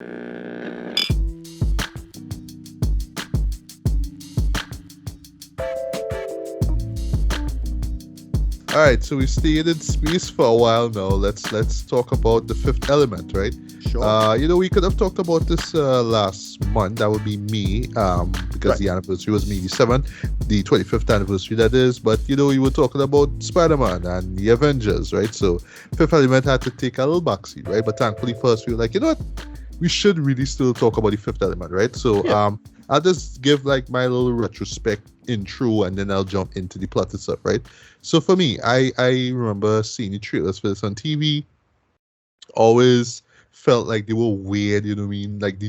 All right, so we stayed in space for a while now. Let's talk about the Fifth Element, right? Sure. We could have talked about this last month. That would be May, because the anniversary was May the 7th, the 25th anniversary, that is. But, you were talking about Spider-Man and the Avengers, right? So Fifth Element had to take a little backseat, right? But thankfully first we were like, you know what? We should really still talk about the Fifth Element, right? So I'll just give like my little retrospect intro and then I'll jump into the plot itself, right? So for me, I remember seeing the trailers for this on TV. Always felt like they were weird, you know what I mean? Like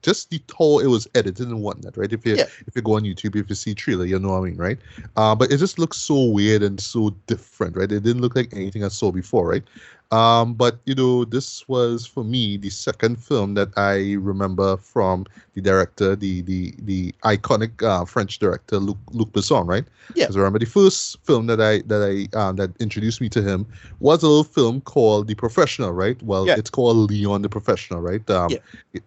just the how it was edited and whatnot, right? If you go on YouTube, if you see trailer, you know what I mean, right? But it just looks so weird and so different, right? It didn't look like anything I saw before, right? But this was for me the second film that I remember from the director, the iconic French director Luc Besson, right? Yeah. Because I remember the first film that introduced me to him was a little film called The Professional, right? Well, it's called Leon the Professional, right?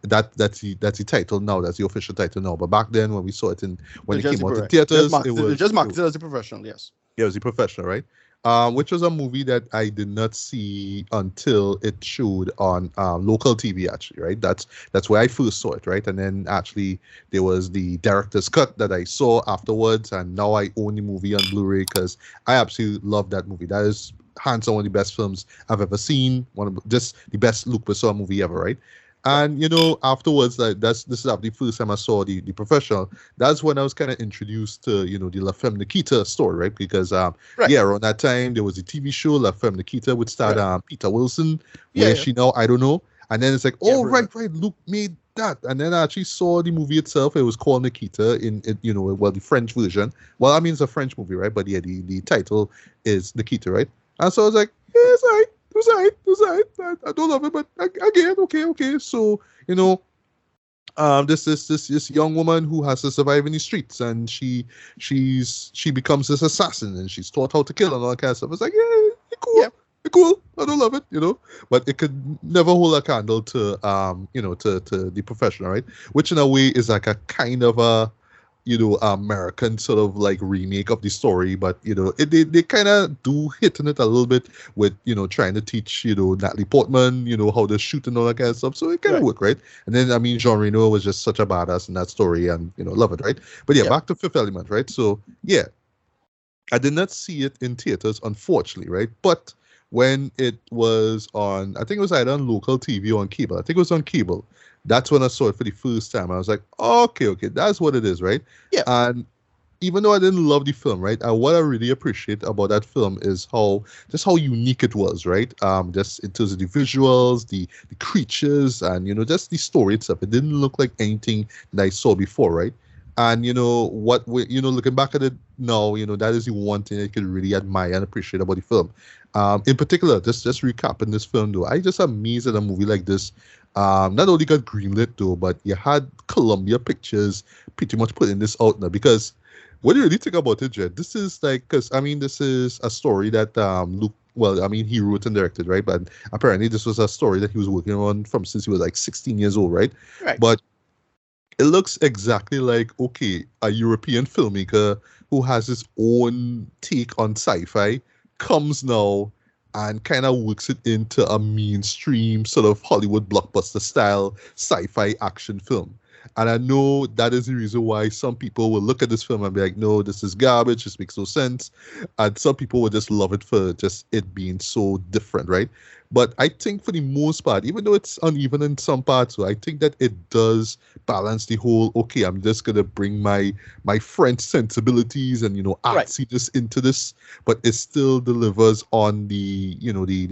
That's the title now. That's the official title now. But back then, when we saw it when it came out in theaters, it was just marketed as The Professional. Yes. Yeah, it was The Professional, right? Which was a movie that I did not see until it showed on local TV, actually, right? That's where I first saw it, right? And then actually there was the director's cut that I saw afterwards, and now I own the movie on Blu-ray because I absolutely love that movie. That is hands down one of the best films I've ever seen. Just the best Luc Besson movie ever, right? And afterwards, this is after the first time I saw the Professional. That's when I was kind of introduced to the La Femme Nikita story, right? Because around that time there was a TV show La Femme Nikita with starred Peter Wilson. Where she now, I don't know. And then it's like, right, Luke made that. And then I actually saw the movie itself. It was called Nikita in the French version. Well, I mean it's a French movie, right? But yeah, the title is Nikita, right? And so I was like, yeah, it's all right. It was all right. I don't love it, but again, okay. So, this young woman who has to survive in the streets, and she becomes this assassin, and she's taught how to kill and all that kind of stuff. It's like, cool. Cool. I don't love it, but it could never hold a candle to to The Professional, right? Which in a way is like a kind of a American sort of like remake of the story, but they kind of do hit on it a little bit with trying to teach Natalie Portman how to shoot and all that kind of stuff, so it kind of worked, right? And then I mean Jean Reno was just such a badass in that story, and love it, right? But back to Fifth Element, right? So I did not see it in theaters, unfortunately, right? But when it was on, I think it was either on local TV or on cable. I think it was on cable. That's when I saw it for the first time. I was like, okay, that's what it is, right? Yeah. And even though I didn't love the film, right, what I really appreciate about that film is how unique it was, right? Just in terms of the visuals, the creatures, and just the story itself. It didn't look like anything that I saw before, right? And looking back at it now, that is the one thing I could really admire and appreciate about the film. In particular, just recapping this film though, I just amazed at a movie like this. Not only got greenlit though, but you had Columbia Pictures pretty much putting this out now. Because what do you really think about it, Jed? This is like, this is a story that Luke. Well, I mean, he wrote and directed, right? But apparently, this was a story that he was working on from since he was like 16 years old, right? Right. But it looks exactly like, a European filmmaker who has his own take on sci-fi comes now and kind of works it into a mainstream sort of Hollywood blockbuster style sci-fi action film. And I know that is the reason why some people will look at this film and be like, no, this is garbage, this makes no sense. And some people will just love it for just it being so different, right? But I think for the most part, even though it's uneven in some parts, so I think that it does balance the whole, I'm just going to bring my French sensibilities and, artsiness into this, but it still delivers on the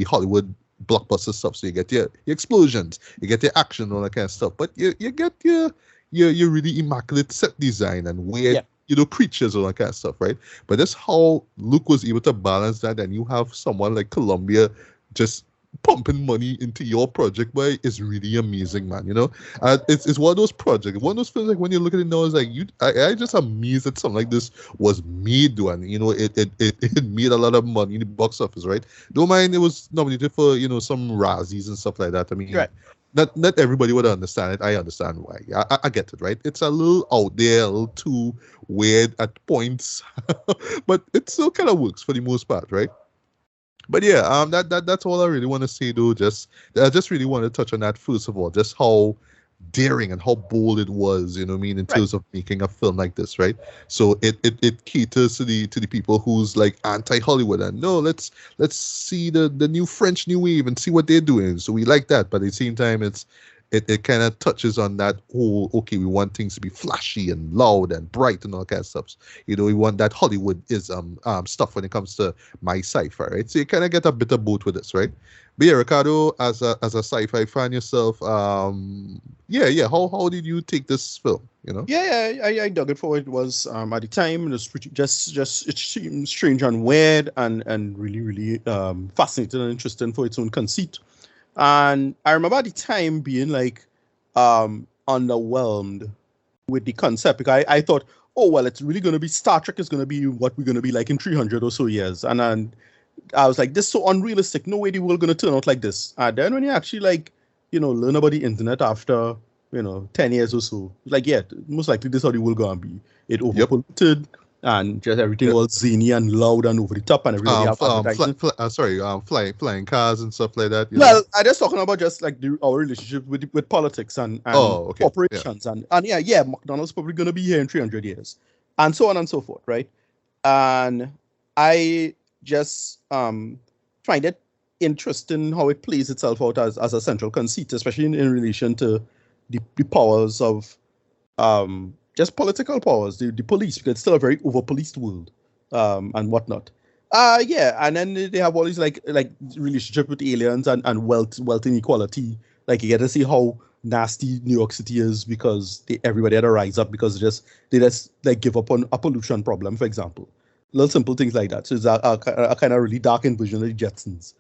Hollywood blockbuster stuff. So you get your explosions, you get your action, all that kind of stuff, but you get your really immaculate set design and weird, creatures, all that kind of stuff, right? But that's how Luke was able to balance that, and you have someone like Columbia just pumping money into your project, but it's really amazing, man. It's one of those projects, one of those films, like when you look at it now, it's like I just amazed that something like this was made, and it made a lot of money in the box office, right? Don't mind it was nominated for some Razzies and stuff like that. I mean, not everybody would understand it. I understand why. I get it, right? It's a little out there, a little too weird at points, but it still kind of works for the most part, right? But yeah, that's all I really want to say though. I just really want to touch on that first of all, just how daring and how bold it was, you know what I mean, in Right. terms of making a film like this, right? So it caters to the people who's like anti-Hollywood and no, let's see the new French New Wave and see what they're doing. So we like that, but at the same time it kind of touches on that whole, okay, we want things to be flashy and loud and bright and all kind of stuff. You know, we want that Hollywoodism stuff when it comes to my sci-fi, right? So you kind of get a bit of both with this, right? But yeah, Ricardo, as a sci-fi fan yourself, how did you take this film? You know? Yeah, I dug it for what it was at the time. It was pretty just it seemed strange and weird and really fascinating and interesting for its own conceit. And I remember at the time being like underwhelmed with the concept because I thought, oh well, it's really gonna be Star Trek is gonna be what we're gonna be like in 300 or so years, and I was like, this is so unrealistic. No way the world gonna turn out like this. And then when you actually like, learn about the internet after 10 years or so, like yeah, most likely this is how the world gonna be. It overpolluted and just everything all zany and loud and over the top and everybody have advertising. Flying cars and stuff like that. Well, I just talking about just like our relationship with politics and okay. corporations and McDonald's probably gonna be here in 300 years, and so on and so forth, right? And I just find it interesting how it plays itself out as a central conceit, especially in relation to the powers of just political powers, the police, because it's still a very over-policed world and whatnot. And then they have all these like relationship with aliens and wealth inequality. Like you get to see how nasty New York City is because everybody had to rise up because they just like give up on a pollution problem, for example. Little simple things like that. So it's a kind of really dark version of the Jetsons.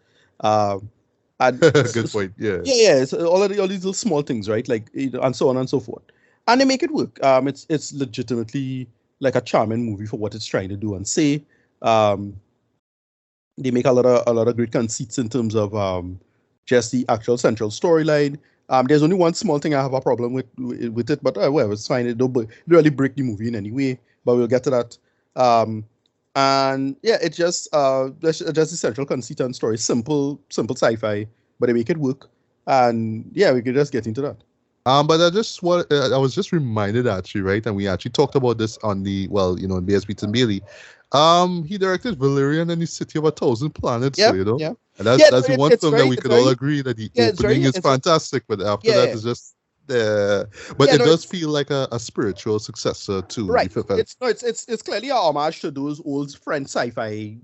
And good point. Yeah. It's all these little small things, right? Like and so on and so forth. And they make it work. It's legitimately like a charming movie for what it's trying to do and say. They make a lot of great conceits in terms of just the actual central storyline. There's only one small thing I have a problem with it, but well, it's fine. It don't really break the movie in any way, but we'll get to that. And yeah, it's just the central conceit and story, simple sci-fi, but they make it work. And yeah, we could just get into that. But I was just reminded actually, right? And we actually talked about this on the BS Beats and Bailey. He directed Valerian and the City of a Thousand Planets, Yeah. And that's the one film that we could all agree that the opening is fantastic, but after that it's just but it does feel like a spiritual successor to right. the fifth. It's clearly a homage to those old French sci-fi,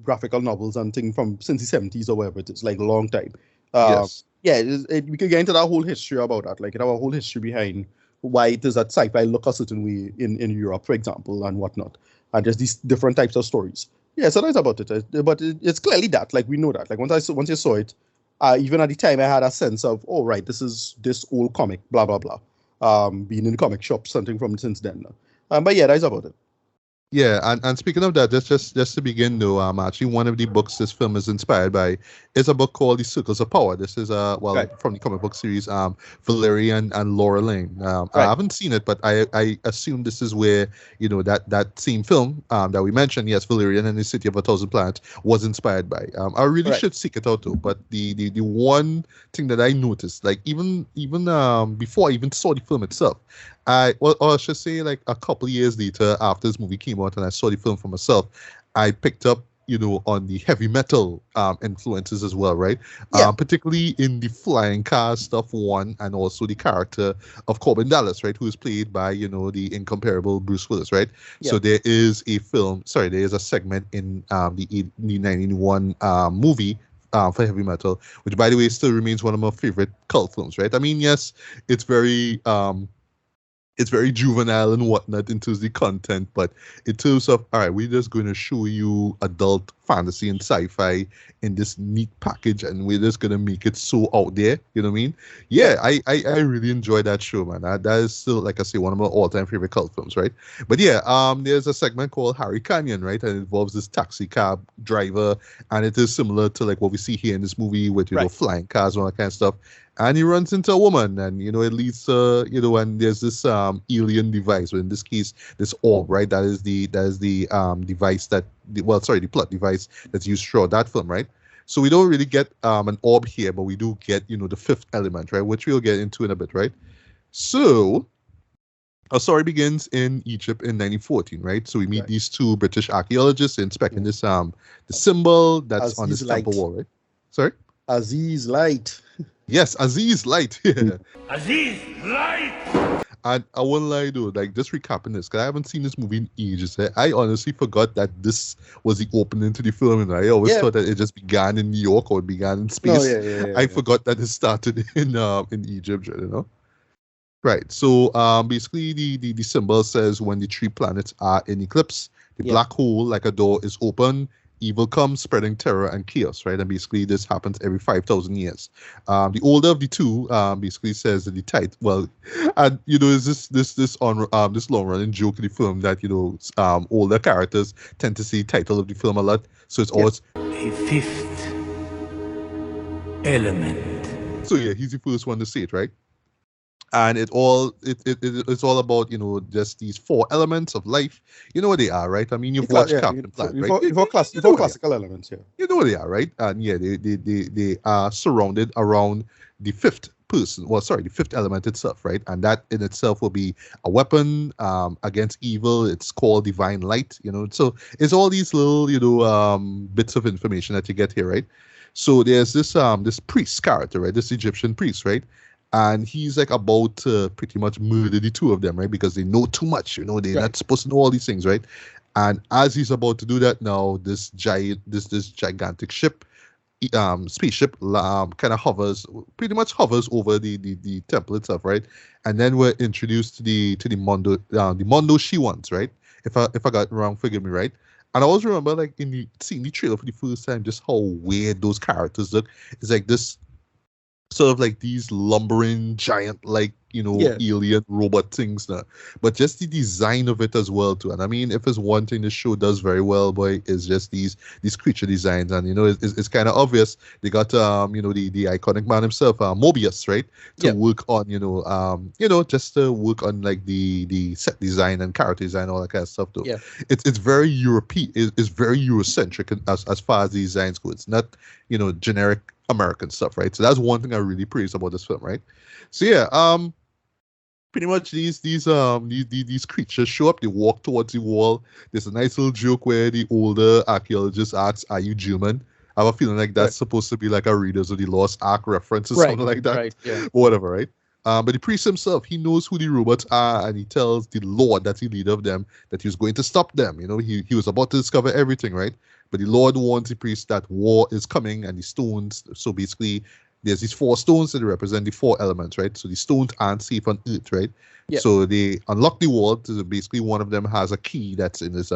graphical novels and things from since the 70s or whatever it is, like a long time. Yes. Yeah, we could get into that whole history about that. Like, it have a whole history behind why it is that sci-fi look a certain way in Europe, for example, and whatnot, and just these different types of stories. Yeah, so that's about it. But it's clearly that, like, we know that. Like, once I saw it, even at the time, I had a sense of, oh, right, this is this old comic, blah blah blah. Being in the comic shop, something from since then. But yeah, that's about it. Yeah, and speaking of that, just to begin though, actually one of the books this film is inspired by is a book called The Circles of Power. This is from the comic book series Valerian and Laura Lane. I haven't seen it, but I assume this is where that same film that we mentioned, yes, Valerian and the City of a Thousand Planets, was inspired by. I really should seek it out though. But the one thing that I noticed, like even before I even saw the film itself, I should say like a couple of years later after this movie came out and I saw the film for myself, I picked up, on the heavy metal influences as well, right? Yeah. Particularly in the flying car stuff one, and also the character of Corbin Dallas, right, who is played by, the incomparable Bruce Willis, right? Yeah. So there is a segment in the 1991 movie for heavy metal, which by the way still remains one of my favorite cult films, right? I mean, yes, it's very juvenile and whatnot in terms of the content, but in terms of, all right, we're just going to show you adult fantasy and sci-fi in this neat package, and we're just going to make it so out there, you know what I mean? Yeah, I really enjoy that show, man. That is still, like I say, one of my all-time favorite cult films, right? But yeah, there's a segment called Harry Canyon, right? And it involves this taxi cab driver, and it is similar to like what we see here in this movie with, flying cars and all that kind of stuff. And he runs into a woman, and it leads to and there's this alien device. But in this case, this orb, right? That is the device the plot device that's used throughout that film, right? So we don't really get an orb here, but we do get the fifth element, right? Which we'll get into in a bit, right? So our story begins in Egypt in 1914, right? So we meet these two British archaeologists inspecting this the symbol that's on this temple wall, right? Sorry? Aziz Light. Yes, Aziz Light. Aziz Light! And I won't lie though, like just recapping this, because I haven't seen this movie in ages. I honestly forgot that this was the opening to the film, and I always thought that it just began in New York or it began in space. I forgot that it started in Egypt, Right. So basically the symbol says when the three planets are in eclipse, the black hole like a door is open, evil comes, spreading terror and chaos, right? And basically this happens every 5,000 years. The older of the two basically says that the title, well, and is this long running joke in the film that older characters tend to see title of the film a lot, so it's always a fifth element. So yeah, he's the first one to say it, right? And it's all about just these four elements of life. You know what they are, right? I mean, you've watched Captain Planet, right? You've classical elements, You know what they are, right? And yeah, they are surrounded around the fifth person. Well, sorry, the fifth element itself, right? And that in itself will be a weapon against evil. It's called divine light. So it's all these little bits of information that you get here, right? So there's this priest character, right? This Egyptian priest, right? And he's like about to pretty much murder the two of them, right? Because they know too much, they're not supposed to know all these things, right? And as he's about to do that now, this gigantic ship, spaceship, kind of hovers over the temple itself, right? And then we're introduced to the Mondo she wants, right? If I got it wrong, forgive me, right? And I always remember like seeing the trailer for the first time, just how weird those characters look. It's like this sort of like these lumbering giant alien robot things now, but just the design of it as well too. And I mean, if it's one thing the show does very well, boy, is just these creature designs. And it's kind of obvious they got the iconic man himself, Mobius, right, to work on just to work on like the set design and character design, all that kind of stuff too. It's very European, it's very Eurocentric as far as the designs go. It's not generic American stuff, right? So that's one thing I really praise about this film, right? So yeah, pretty much these creatures show up. They walk towards the wall. There's a nice little joke where the older archaeologist asks, "Are you German?" I have a feeling like that's supposed to be like a Raiders of the Lost Ark reference or something like that, or whatever, right? But the priest himself, he knows who the robots are, and he tells the Lord, that's the leader of them, that he was going to stop them. He was about to discover everything, right? But the Lord warns the priest that war is coming, and the stones. So basically, there's these four stones that represent the four elements, right? So the stones aren't safe on Earth, right? Yep. So they unlock the wall. So basically, one of them has a key that's in his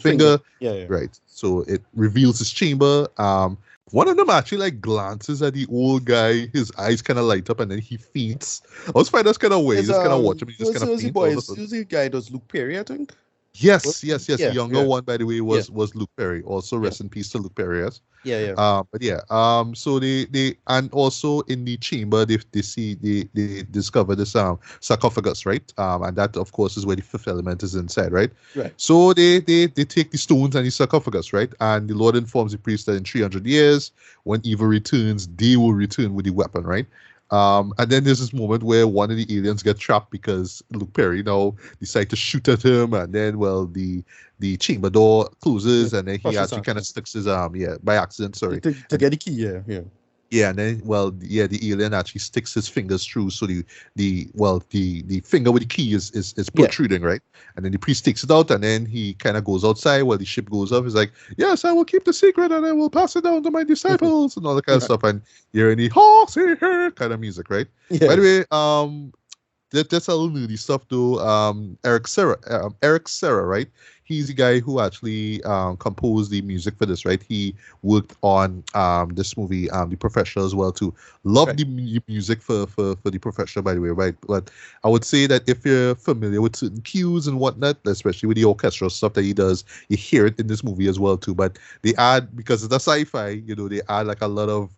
finger. Right. So it reveals his chamber. One of them actually like glances at the old guy. His eyes kind of light up, and then he faints. I was finding that's kind of weird. You just kind of watch him. He just kind of faints. Who's the guy? Does Luc Perry, I think. Yes. The younger one, by the way, was Luc Perry. Also, rest in peace to Luc Perry. Yes. But yeah. So they and also in the chamber they discover this sarcophagus, right? And that of course is where the fifth element is inside, right? Right. So they take the stones and the sarcophagus, right? And the Lord informs the priest that in 300 years, when evil returns, they will return with the weapon, right? And then there's this moment where one of the aliens get trapped because Luc Perry now decides to shoot at him, and then the chamber door closes, and then he actually kind of sticks his arm, by accident, sorry. To get the key, Yeah, and then the alien actually sticks his fingers through, so the finger with the key is protruding, right? And then the priest takes it out, and then he kind of goes outside while the ship goes off. He's like, "Yes, I will keep the secret, and I will pass it down to my disciples," and all that kind of stuff. And you're in the horsey kind of music, right? By the way, that's a little nerdy stuff though. Eric Serra, right? He's the guy who actually composed the music for this, right? He worked on this movie, The Professional, as well too. Love the music for The Professional, by the way, right? But I would say that if you're familiar with certain cues and whatnot, especially with the orchestral stuff that he does, you hear it in this movie as well too. But they add, because it's a sci-fi, they add like a lot of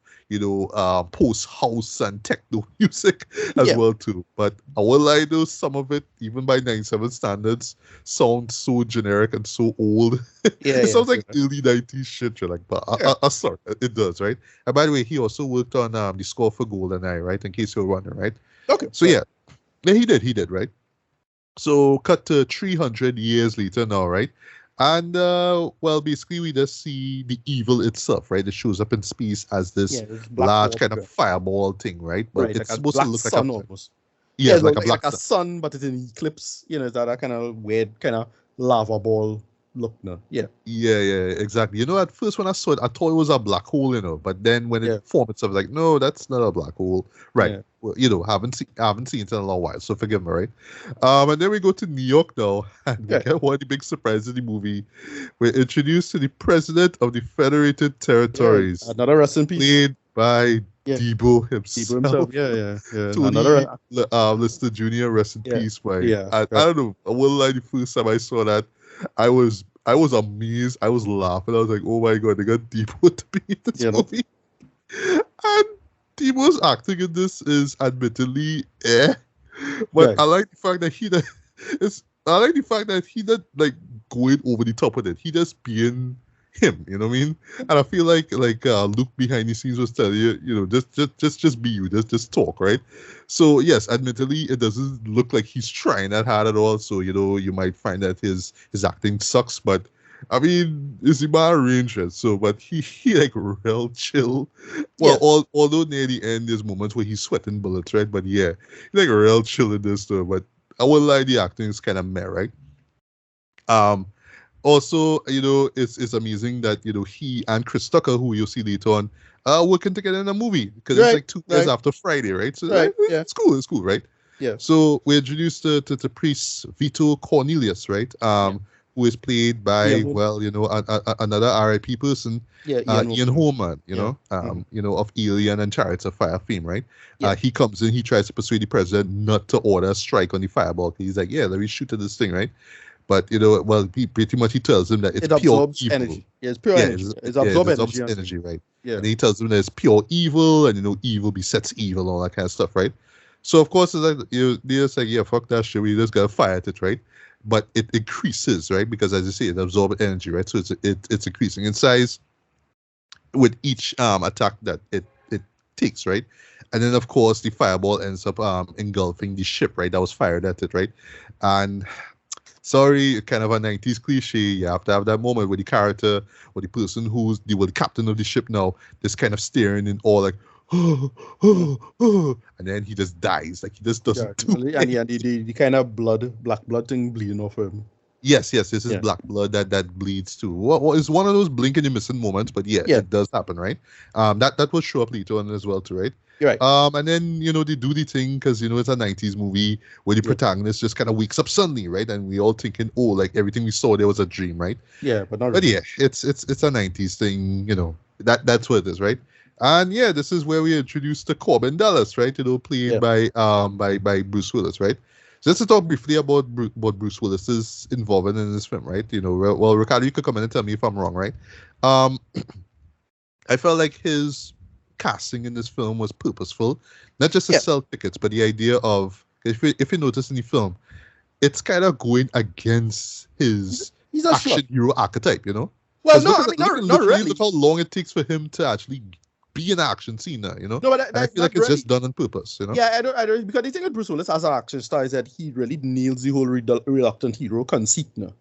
post house and techno music as well too. But I will lie though, some of it, even by 97 standards, sounds so generic and so old. It sounds like early 90s shit. You're like, but sorry, it does, right? And by the way, he also worked on the score for GoldenEye, right? In case you're wondering, right? Okay. So yeah, he did, right? So cut to 300 years later now, right? And well, basically we just see the evil itself, right? It shows up in space as this large kind of fireball thing, right? But it's like supposed to look like a almost. Yeah, like a black like a sun, but it's an eclipse. It's that kind of weird kind of lava ball look now. Yeah, exactly. At first when I saw it, I thought it was a black hole, but then when it formed itself, like, no, that's not a black hole, right? Yeah. Well, haven't seen it in a long while, so forgive me, right? And then we go to New York now, and we get one of the big surprises in the movie. We're introduced to the president of the Federated Territories. Another rest in peace. Played by Debo himself. Yeah. Tony Lister Jr. Rest in peace, man. I don't know. I will lie, the first time I saw that, I was amazed. I was laughing. I was like, oh my god, they got Debo to be in this movie. And Debo's acting in this is admittedly but I like the fact that he not like going over the top of it. He just being him, you know what I mean? And I feel like Luke behind the scenes was telling you, just be you, just talk, right? So yes, admittedly, it doesn't look like he's trying that hard at all. So you might find that his acting sucks, but I mean, it's in my range, so but he like real chill. Well, although near the end there's moments where he's sweating bullets, right? But yeah, he's like real chill in this though. But I would lie, the acting is kind of meh, right? Also, it's amazing that he and Chris Tucker, who you'll see later on, working together in a movie because it's like 2 years after Friday, right? So it's cool, right? Yeah. So we're introduced to Priest Vito Cornelius, right? Who is played by another R.I.P. person, Ian Holman, of Alien and Chariots of Fire fame, right? Yeah. He comes in, he tries to persuade the president not to order a strike on the fireball. He's like, let me shoot at this thing, right? But he pretty much tells him that it's pure evil. Energy. Yeah, it's pure energy. It absorbs energy, right? Yeah. And he tells him that it's pure evil, and evil besets evil, all that kind of stuff, right? So of course, it's like they're just like, fuck that shit. We just gotta fire at it, right? But it increases, right? Because as you say, it absorbs energy, right? So it's increasing in size with each attack that it takes, right? And then of course the fireball ends up engulfing the ship, right? That was fired at it, right? And sorry, kind of a 90s cliche. You have to have that moment where the character or the person who's the captain of the ship now, just kind of staring in awe, like, and then he just dies. Like he just doesn't do anything. And the kind of black blood thing bleeding off him. Yes, this is black blood that bleeds too. What is one of those blink and you missing moments, but it does happen, right? That will show up later on as well too, right? You're right. And then they do the thing because it's a 90s movie where the protagonist just kind of wakes up suddenly, right? And we all thinking, oh, like everything we saw there was a dream, right? Yeah, but not really. But yeah, it's a 90s thing, that's what it is, right? And yeah, this is where we introduced to Corbin Dallas, right? Played by Bruce Willis, right? So just to talk briefly about what Bruce Willis's involvement in this film, right? Well, Ricardo, you could come in and tell me if I'm wrong, right? I felt like his casting in this film was purposeful, not just to sell tickets, but the idea of, if you notice in the film, it's kind of going against his action hero archetype, Well, no, not really. Look how long it takes for him to actually be an action scene now, No, but I feel like it's just done on purpose, Yeah, I don't, because the thing with Bruce Willis as an action star is that he really nails the whole reluctant hero conceit now.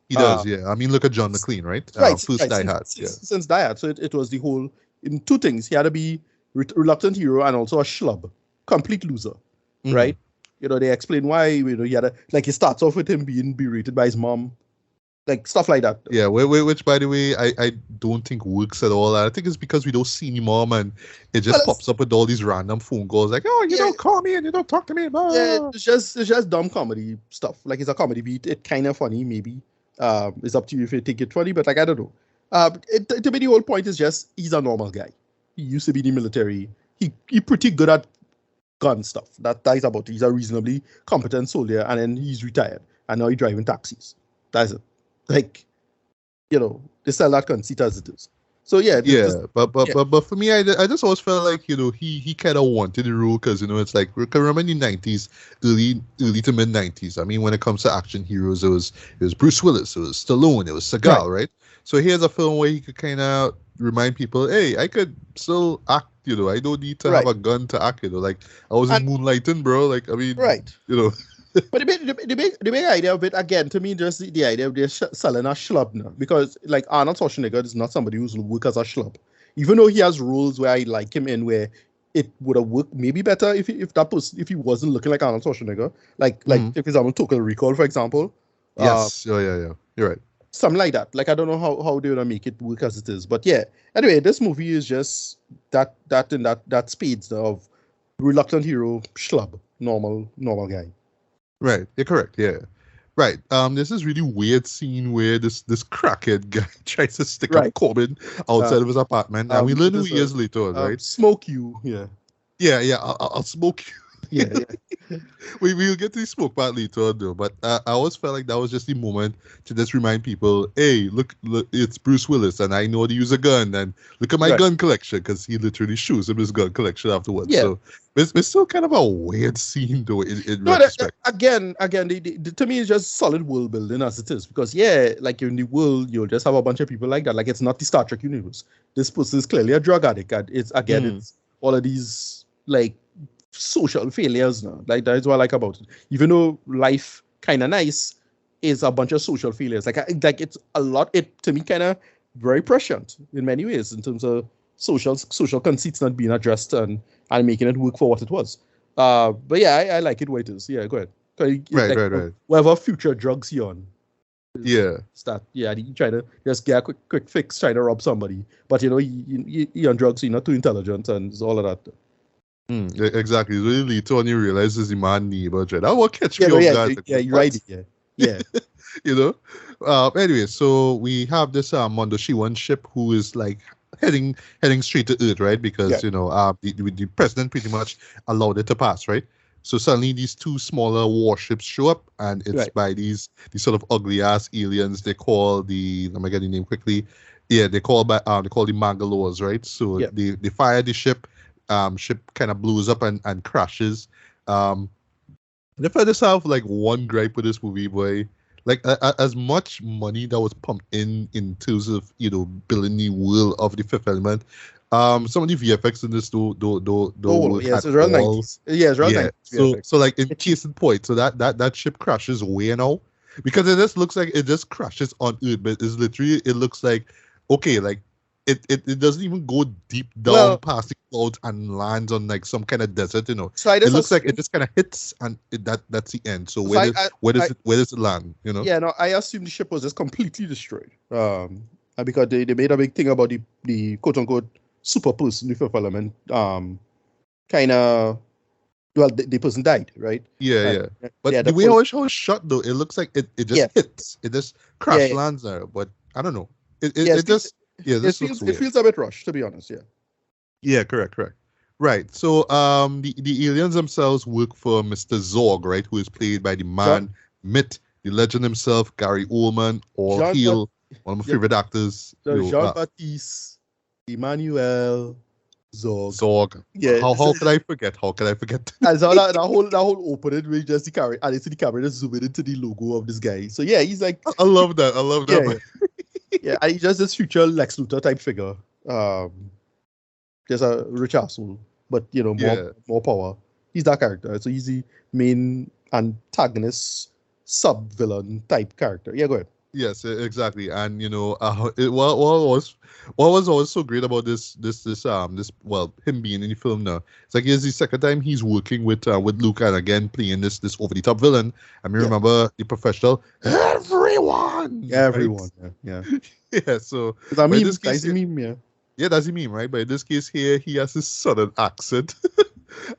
He does, yeah. I mean, look at John McClane, right? Die Hard. Since Die Hard, so it was the whole, in two things. He had to be reluctant hero and also a schlub, complete loser, right? They explain why, he had he starts off with him being berated by his mom, like stuff like that. Yeah, which by the way, I don't think works at all. I think it's because we don't see any mom and it just pops up with all these random phone calls like, oh, you don't call me and you don't talk to me. Blah. Yeah, it's just dumb comedy stuff. Like it's a comedy beat. It's kind of funny, maybe. It's up to you if you think it's funny, but I don't know. To me, the whole point is just he's a normal guy. He used to be in the military. He pretty good at gun stuff. That is about it. He's a reasonably competent soldier, and then he's retired, and now he's driving taxis. That's it. They sell that conceit as it is. So yeah, Yeah, yeah, but for me, I just always felt like he kind of wanted the role because it's like remember in the '90s, early to mid '90s. I mean, when it comes to action heroes, it was Bruce Willis, it was Stallone, it was right, Seagal, right? So here's a film where he could kind of remind people, hey, I could still act. I don't need to have right, a gun to act. Like I was in and Moonlighting, bro. Like I mean, right. you know, But the big idea of it again to me just the idea of they're selling a schlub now because like Arnold Schwarzenegger is not somebody who's work as a schlub, even though he has roles where I like him in where it would have worked maybe better if that person if he wasn't looking like Arnold Schwarzenegger, like Mhm. for example Total Recall for example, uh, Yes, yeah. You're right. something like that. Like I don't know how they're gonna make it work as it is, but yeah. Anyway, this movie is just that speeds of reluctant hero schlub, normal guy. Right, you're correct. Yeah, right. There's this really weird scene where this crackhead guy tries to stick up Right. Corbin Uh, outside of his apartment, and we learn who this he is later on, right? smoke you. Yeah. Yeah. I'll smoke you. Yeah. We'll get to the smoke part later on, though. But I always felt like that was just the moment to just remind people, hey, look, it's Bruce Willis, and I know how to use a gun, and look at my Right. gun collection, because he literally shows him his gun collection afterwards. Yeah. So it's still kind of a weird scene, though, in No, retrospect. again, to me, it's just solid world building as it is. Because yeah, like in the world, you'll just have a bunch of people like that. Like it's not the Star Trek universe. This person is clearly a drug addict. And it's again, it's all of these like social failures now. Like that's what I like about it. Even though life kind of nice, is a bunch of social failures. Like it's a lot. It to me kind of very prescient in many ways in terms of social conceits not being addressed and making it work for what it was. But yeah, I like it where it is. Yeah, go ahead. Right. Whatever future drugs he on. Yeah. Start. Yeah, he try to just get a quick fix, try to rob somebody. But he on drugs, he's not too intelligent and all of that. Exactly. It's really later on you realize it's the man neighbor. That will catch Yeah, me but off yeah, guard. yeah, you're right. Yeah. you anyway, so we have this Mondo Shiwan ship who is like heading straight to Earth, right? Because Yeah. the president pretty much allowed it to pass, right? So suddenly these two smaller warships show up, and it's Right. by these sort of ugly ass aliens. They call let me get the name quickly. Yeah, they call the Mangalores, right? So Yeah. they fire the ship. Ship kind of blows up and crashes. And if I just have like one gripe with this movie, boy, like as much money that was pumped in terms of building the world of the Fifth Element, some of the VFX in this don't work Yeah, at so it's around all. 90s. Yeah, it's around Yeah, 90s. so like in case in point, so that ship crashes way now, because it just looks like it just crashes on Earth, but it's literally it looks like okay, like it doesn't even go deep down Well- past the clouds and lands on like some kind of desert, So I It just looks like assume- it just kind of hits and that's the end. So So where does it land? Yeah, no, I assume the ship was just completely destroyed. And because they made a big thing about the quote unquote super person, the Fifth Element. Kind of, well, the person died, right? Yeah. But yeah, the way how it's shot though, it looks like it just Yeah. hits. It just crash Yeah. lands there. But I don't know. It Yeah, just this it looks feels weird. it feels a bit rushed, to be honest. Yeah. Yeah, correct. Right. So the aliens themselves work for Mr. Zorg, right, who is played by the man Myth, the legend himself, Gary Oldman, all Jean- hail, one of my yeah. favorite actors. So Jean-Baptiste, Emmanuel, Zorg. Zorg. Yeah. How could I forget? How could I forget? And so that whole opening with just the camera, and it's the camera just zooming into the logo of this guy. So yeah, he's like, I love that. yeah, and he's just this future Lex Luthor type figure. Just a rich asshole, but more power. He's that character. So he's the main antagonist, sub villain type character. Yeah, go ahead. Yes, exactly. And what was always so great about this him being in the film now. It's like it's the second time he's working with Luke and again playing this over the top villain. I mean, remember the professional everyone. Everyone. Right? Yeah. Yeah. So It's a meme. this case, That's a meme. Yeah. yeah, that's the meme, right? But in this case here, he has his southern accent.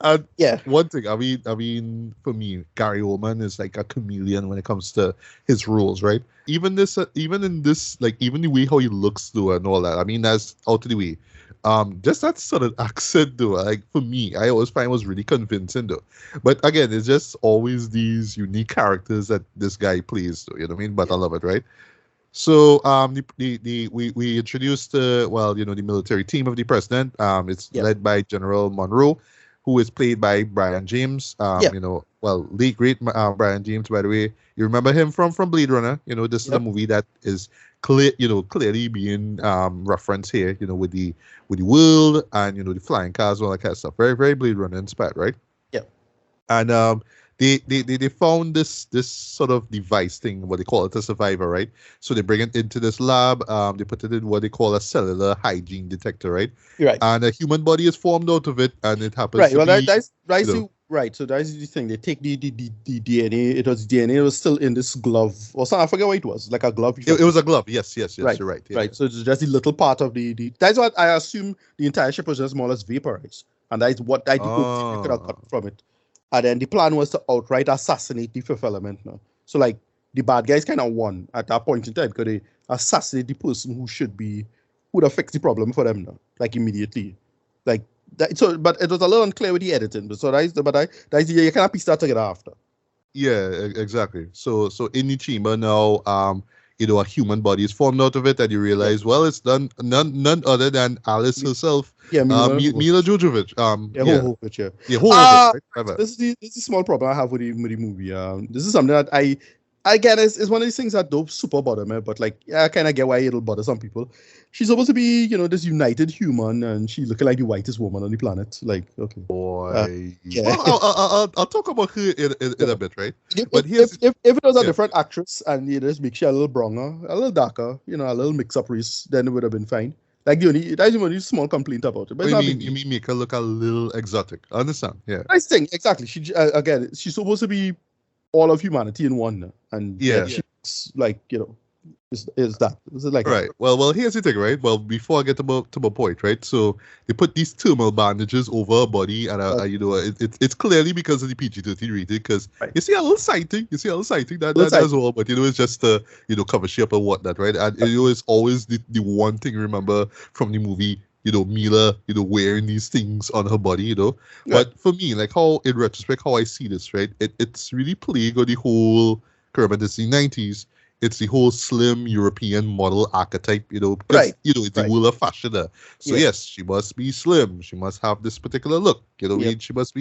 And Yeah. one thing, I mean, for me, Gary Oldman is like a chameleon when it comes to his roles, right? Even in this, like even the way how he looks though and all that. I mean, that's out of the way. Just that southern accent though, like for me, I always find was really convincing though. But again, it's just always these unique characters that this guy plays though, you know what I mean? But I love it, right? So we introduced the military team of the president. It's Yep. led by General Monroe, who is played by Brian James. Yep. Late great Brian James, by the way. You remember him from Blade Runner. This is a Yep. movie that is clearly being referenced here. With the world and the flying cars and all that kind of stuff. Very very Blade Runner inspired, right? Yep. And they found this sort of device thing, what they call it, a survivor, right? So they bring it into this lab. They put it in what they call a cellular hygiene detector, right? Right. And a human body is formed out of it, and it happens Right. to Well, be that's you know, right. So that's the thing. They take the DNA. It was DNA. It was still in this glove or something. I forget what it was. Like a glove. it was a glove. Yes. Right. You're right. Yeah, Right. So it's just the little part of the. That's what I assume. The entire ship was just more or less vaporized, and that's what I think you could have got from it. And then the plan was to outright assassinate the fifth element. Now, so like the bad guys kind of won at that point in time because they assassinate the person who would have fixed the problem for them now, like immediately, like that. So, but it was a little unclear with the editing. But so that's you kind of piece that together after. Yeah, exactly. So in the chamber now, a human body is formed out of it, and you realize, well, it's none other than Alice herself. Yeah, Mila Jovovich. Jovovich, yeah. Yeah, Jovovich, right? This is the small problem I have with the movie. This is something that I get is one of these things that don't super bother me, but like I kind of get why it'll bother some people. She's supposed to be, this united human, and she's looking like the whitest woman on the planet. Like, okay, boy. yeah. Well, I'll talk about her in a bit, right? But if it was a different actress and you just make she a little browner, a little darker, a little mix-up race, then it would have been fine. Like that's the only small complaint about it. But you mean make her look a little exotic? I understand. Yeah. Nice thing, exactly. She again, she's supposed to be all of humanity in one, and she looks like is that like right? Well, here's the thing, right? Well, before I get to my point, right? So they put these thermal bandages over her body, and it's clearly because of the PG-13 rating. Because you see a little sighting, that's all, but it's just cover shape and whatnot, right? And it's always the one thing remember from the movie. Mila, wearing these things on her body, Yeah. But for me, like how, in retrospect, how I see this, right? It's really playing on the whole, remember, it's the 90s, it's the whole slim European model archetype, because, it's the world of fashion. So yes, she must be slim. She must have this particular look. She must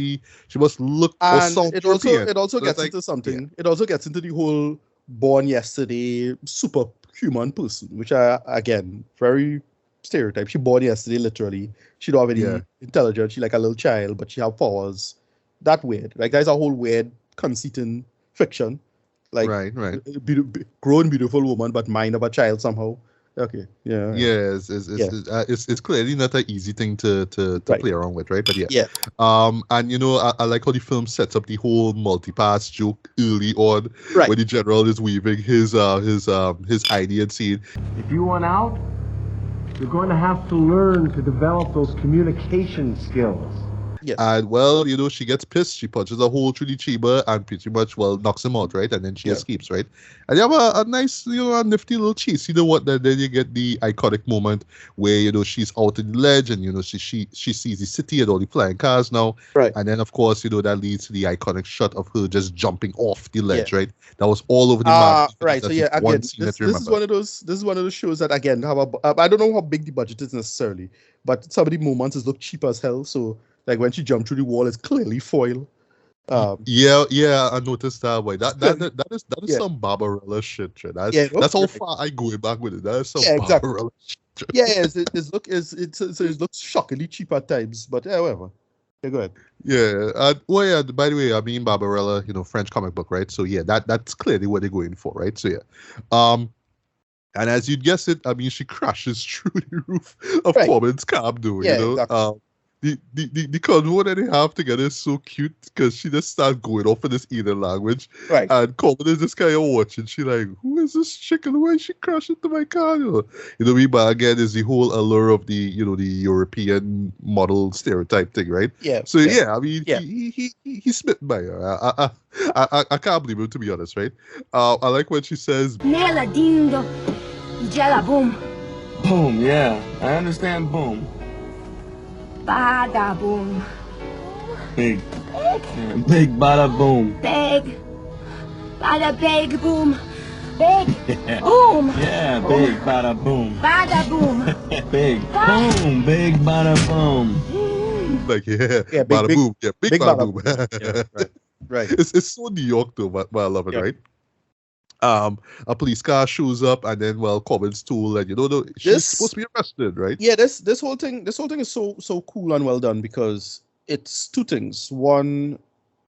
look or sound European. It also gets into something. Yeah. It also gets into the whole born yesterday superhuman person, which again, very stereotype. She born yesterday, literally. She don't have any intelligence. She like a little child, but she have powers. That weird. Like there's a whole weird conceit in fiction. Like right. Grown beautiful woman, but mind of a child somehow. Okay. Yeah. Yeah. It's clearly not an easy thing to play around with, right? But yeah. And I like how the film sets up the whole multi-pass joke early on, when the general is weaving his idea and saying, if you want out, you're going to have to learn to develop those communication skills. Yes. And she gets pissed. She punches a hole through the chamber and pretty much knocks him out, right? And then she escapes, right? And you have a nice, a nifty little chase. You know what? Then you get the iconic moment where she's out in the ledge and she sees the city and all the flying cars now, right? And then of course that leads to the iconic shot of her just jumping off the ledge, right? That was all over the map. Right. So again, this is one of those shows that again have I don't know how big the budget is necessarily, but some of the moments look cheap as hell. So. Like when she jumped through the wall, it's clearly foil. I noticed that way. That is some Barbarella shit. That's how far I go back with it. That is some Barbarella shit. It looks shockingly cheap at times, but whatever. Yeah, go ahead. Yeah. By the way, I mean Barbarella, French comic book, right? So yeah, that's clearly what they're going for, right? So yeah. And as you'd guess it, I mean, she crashes through the roof of Corbin's cab, Exactly. The convo that they have together is so cute because she just starts going off in this either language. Right. And Corbin is just kind of watching. She like, who is this chick and why she crashed into my car? But again, is the whole allure of the the European model stereotype thing, right? Yeah. So I mean, he's smitten by her. I can't believe him, to be honest, right? I like when she says, Nella dindo, jella boom. Boom, yeah. I understand boom. Bada boom. Big bada boom. Big. Bada big boom. Big boom. Yeah, big bada boom. Bada boom. Big boom, big bada boom. Like, yeah, Yeah, bada boom. Yeah, big big bada bada boom. Yeah, right. Right. It's so New York though, but I love it, Yeah. right? A police car shows up, and then Corbin's told that she's This- supposed to be arrested, right? Yeah, this whole thing is so cool and well done because it's two things. One,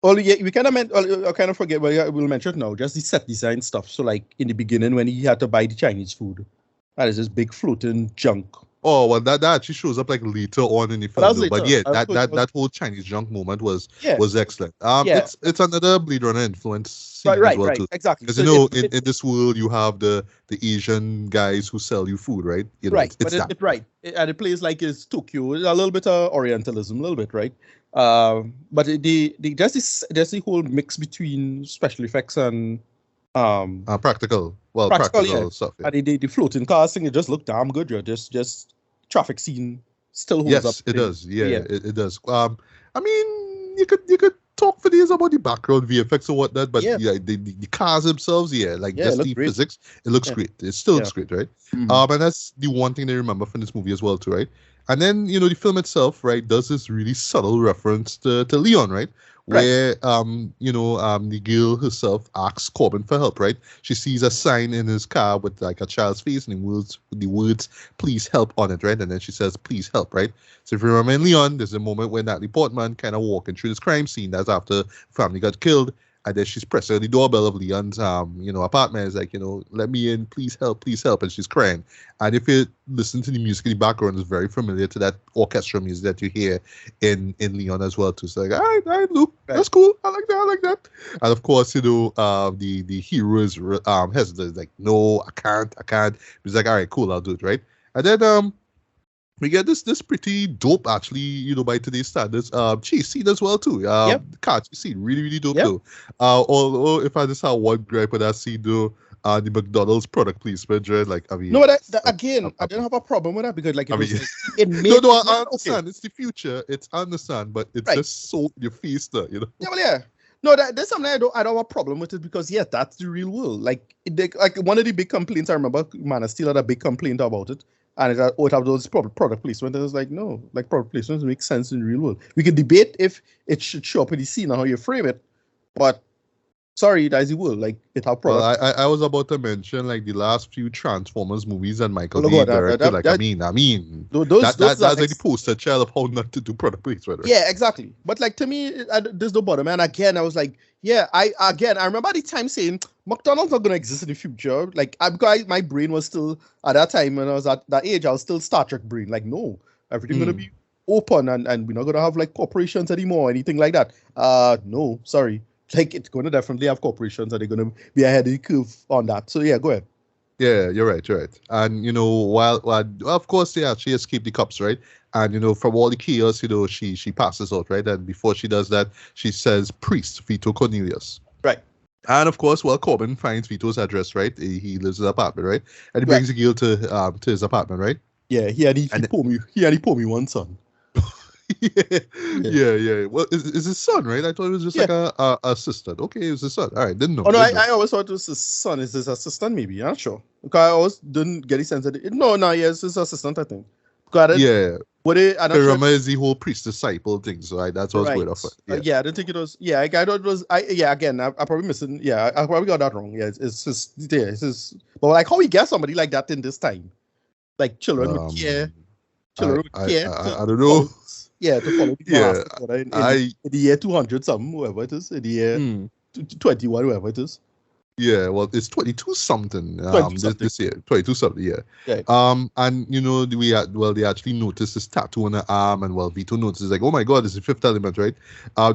well, yeah, we kind of meant, well, I kind of forget, but yeah, we'll mention it now. Just the set design stuff. So, like in the beginning, when he had to buy the Chinese food, that is this big floating junk. Oh well, that actually shows up like later on in the But that was film, though. But later. yeah, I thought that whole Chinese junk moment was Yeah. excellent. Yeah. It's another Blade Runner influence scene Right, as well too. exactly. Because So in this world you have the Asian guys who sell you food, right? right, It's that. and it plays like it's Tokyo, a little bit of Orientalism, a little bit, right? But there's the whole mix between special effects and Practical yeah. stuff. Yeah. And the floating cars thing, it just looked damn good. Just traffic scene still holds up. Yes, it does. Yeah, it does. I mean, you could talk for days about the background VFX or whatnot, but Yeah. the cars themselves, like Yeah, it just looks the great. physics, it looks Yeah. great. It still Yeah. looks great, right? Mhm. And that's the one thing they remember from this movie as well, too, right? And then the film itself, right, does this really subtle reference to Leon, right? Right. Where the girl herself asks Corbin for help, right? She sees a sign in his car with like a child's face and the words "please help" on it, right? And then she says "please help," right? So if you remember in Leon, there's a moment when Natalie Portman kind of walking through this crime scene. That's after family got killed, and then she's pressing the doorbell of Leon's apartment. It's like, let me in, please help, and she's crying. And if you listen to the music in the background, it's very familiar to that orchestral music that you hear in Leon as well too. So like, all right, Luke, that's cool. I like that. And of course, the hero is hesitant. Like, no, I can't. He's like, all right, cool, I'll do it, right? And then we get this pretty dope, actually, by today's standards, chase scene as well too. Yep. The car chase scene, really, really dope Yep. too. Although if I just have one gripe with that scene though, the McDonald's product placement, right? Like, I mean, No, but again, I didn't have a problem with that because, like, it made no, I okay. understand. It's the future. I understand, but it's Right. just so in your face, though, Yeah, well, yeah. No, that's something I don't have a problem with it because that's the real world. Like, like one of the big complaints I remember, Man of Steel had a big complaint about it, and it would have those product placement. And it was like, no, like product placements make sense in the real world. We could debate if it should show up in the scene and how you frame it, but sorry, that's the world. Like, it have product. Well, I was about to mention like the last few Transformers movies and Michael Oh, Bay God, directed. that- I mean, Those that's are like the poster child of how not to do product placement. Right? Yeah, exactly. But like to me, there's no bottom. And again, I was like, I remember at the time saying McDonald's not gonna exist in the future. Like, because my brain was still at that time when I was at that age, I was still Star Trek brain. Like, no, everything's gonna be open and we're not gonna have like corporations anymore, anything like that. No, sorry. Like, it's gonna definitely have corporations and they're gonna be ahead of the curve on that. So yeah, go ahead. Yeah, you're right. And while of course, she escaped the cops, right? And from all the chaos, she passes out, right? And before she does that, she says, "Priest Vito Cornelius." Right. And of course, Corbin finds Vito's address, right? He lives in an apartment, right? And he brings the girl to his apartment, right? Yeah, he had me one son. yeah. Well, is his son, right? I thought it was just like a assistant. Okay, it was his son. All right, didn't know. Oh no, didn't know. I always thought it was his son. Is his assistant? Maybe I'm not sure. Because I always didn't get a sense that it's his assistant. I think. Because I don't remember is the whole priest disciple thing. So that's what I was going off. Yeah, I didn't think it was. Yeah, I thought it was. Again, I probably missing. Yeah, I probably got that wrong. Yeah, it's his. But like, how we get somebody like that in this time? Like children would care. Children would care. I don't know. To follow the in the year 200 something, whoever it is, in the year 21, whoever it is. Yeah, well, it's 22 something. This year, 22 something. Yeah. Right. And they actually noticed this tattoo on her arm, and Vito notices like, oh my God, this is the Fifth Element, right?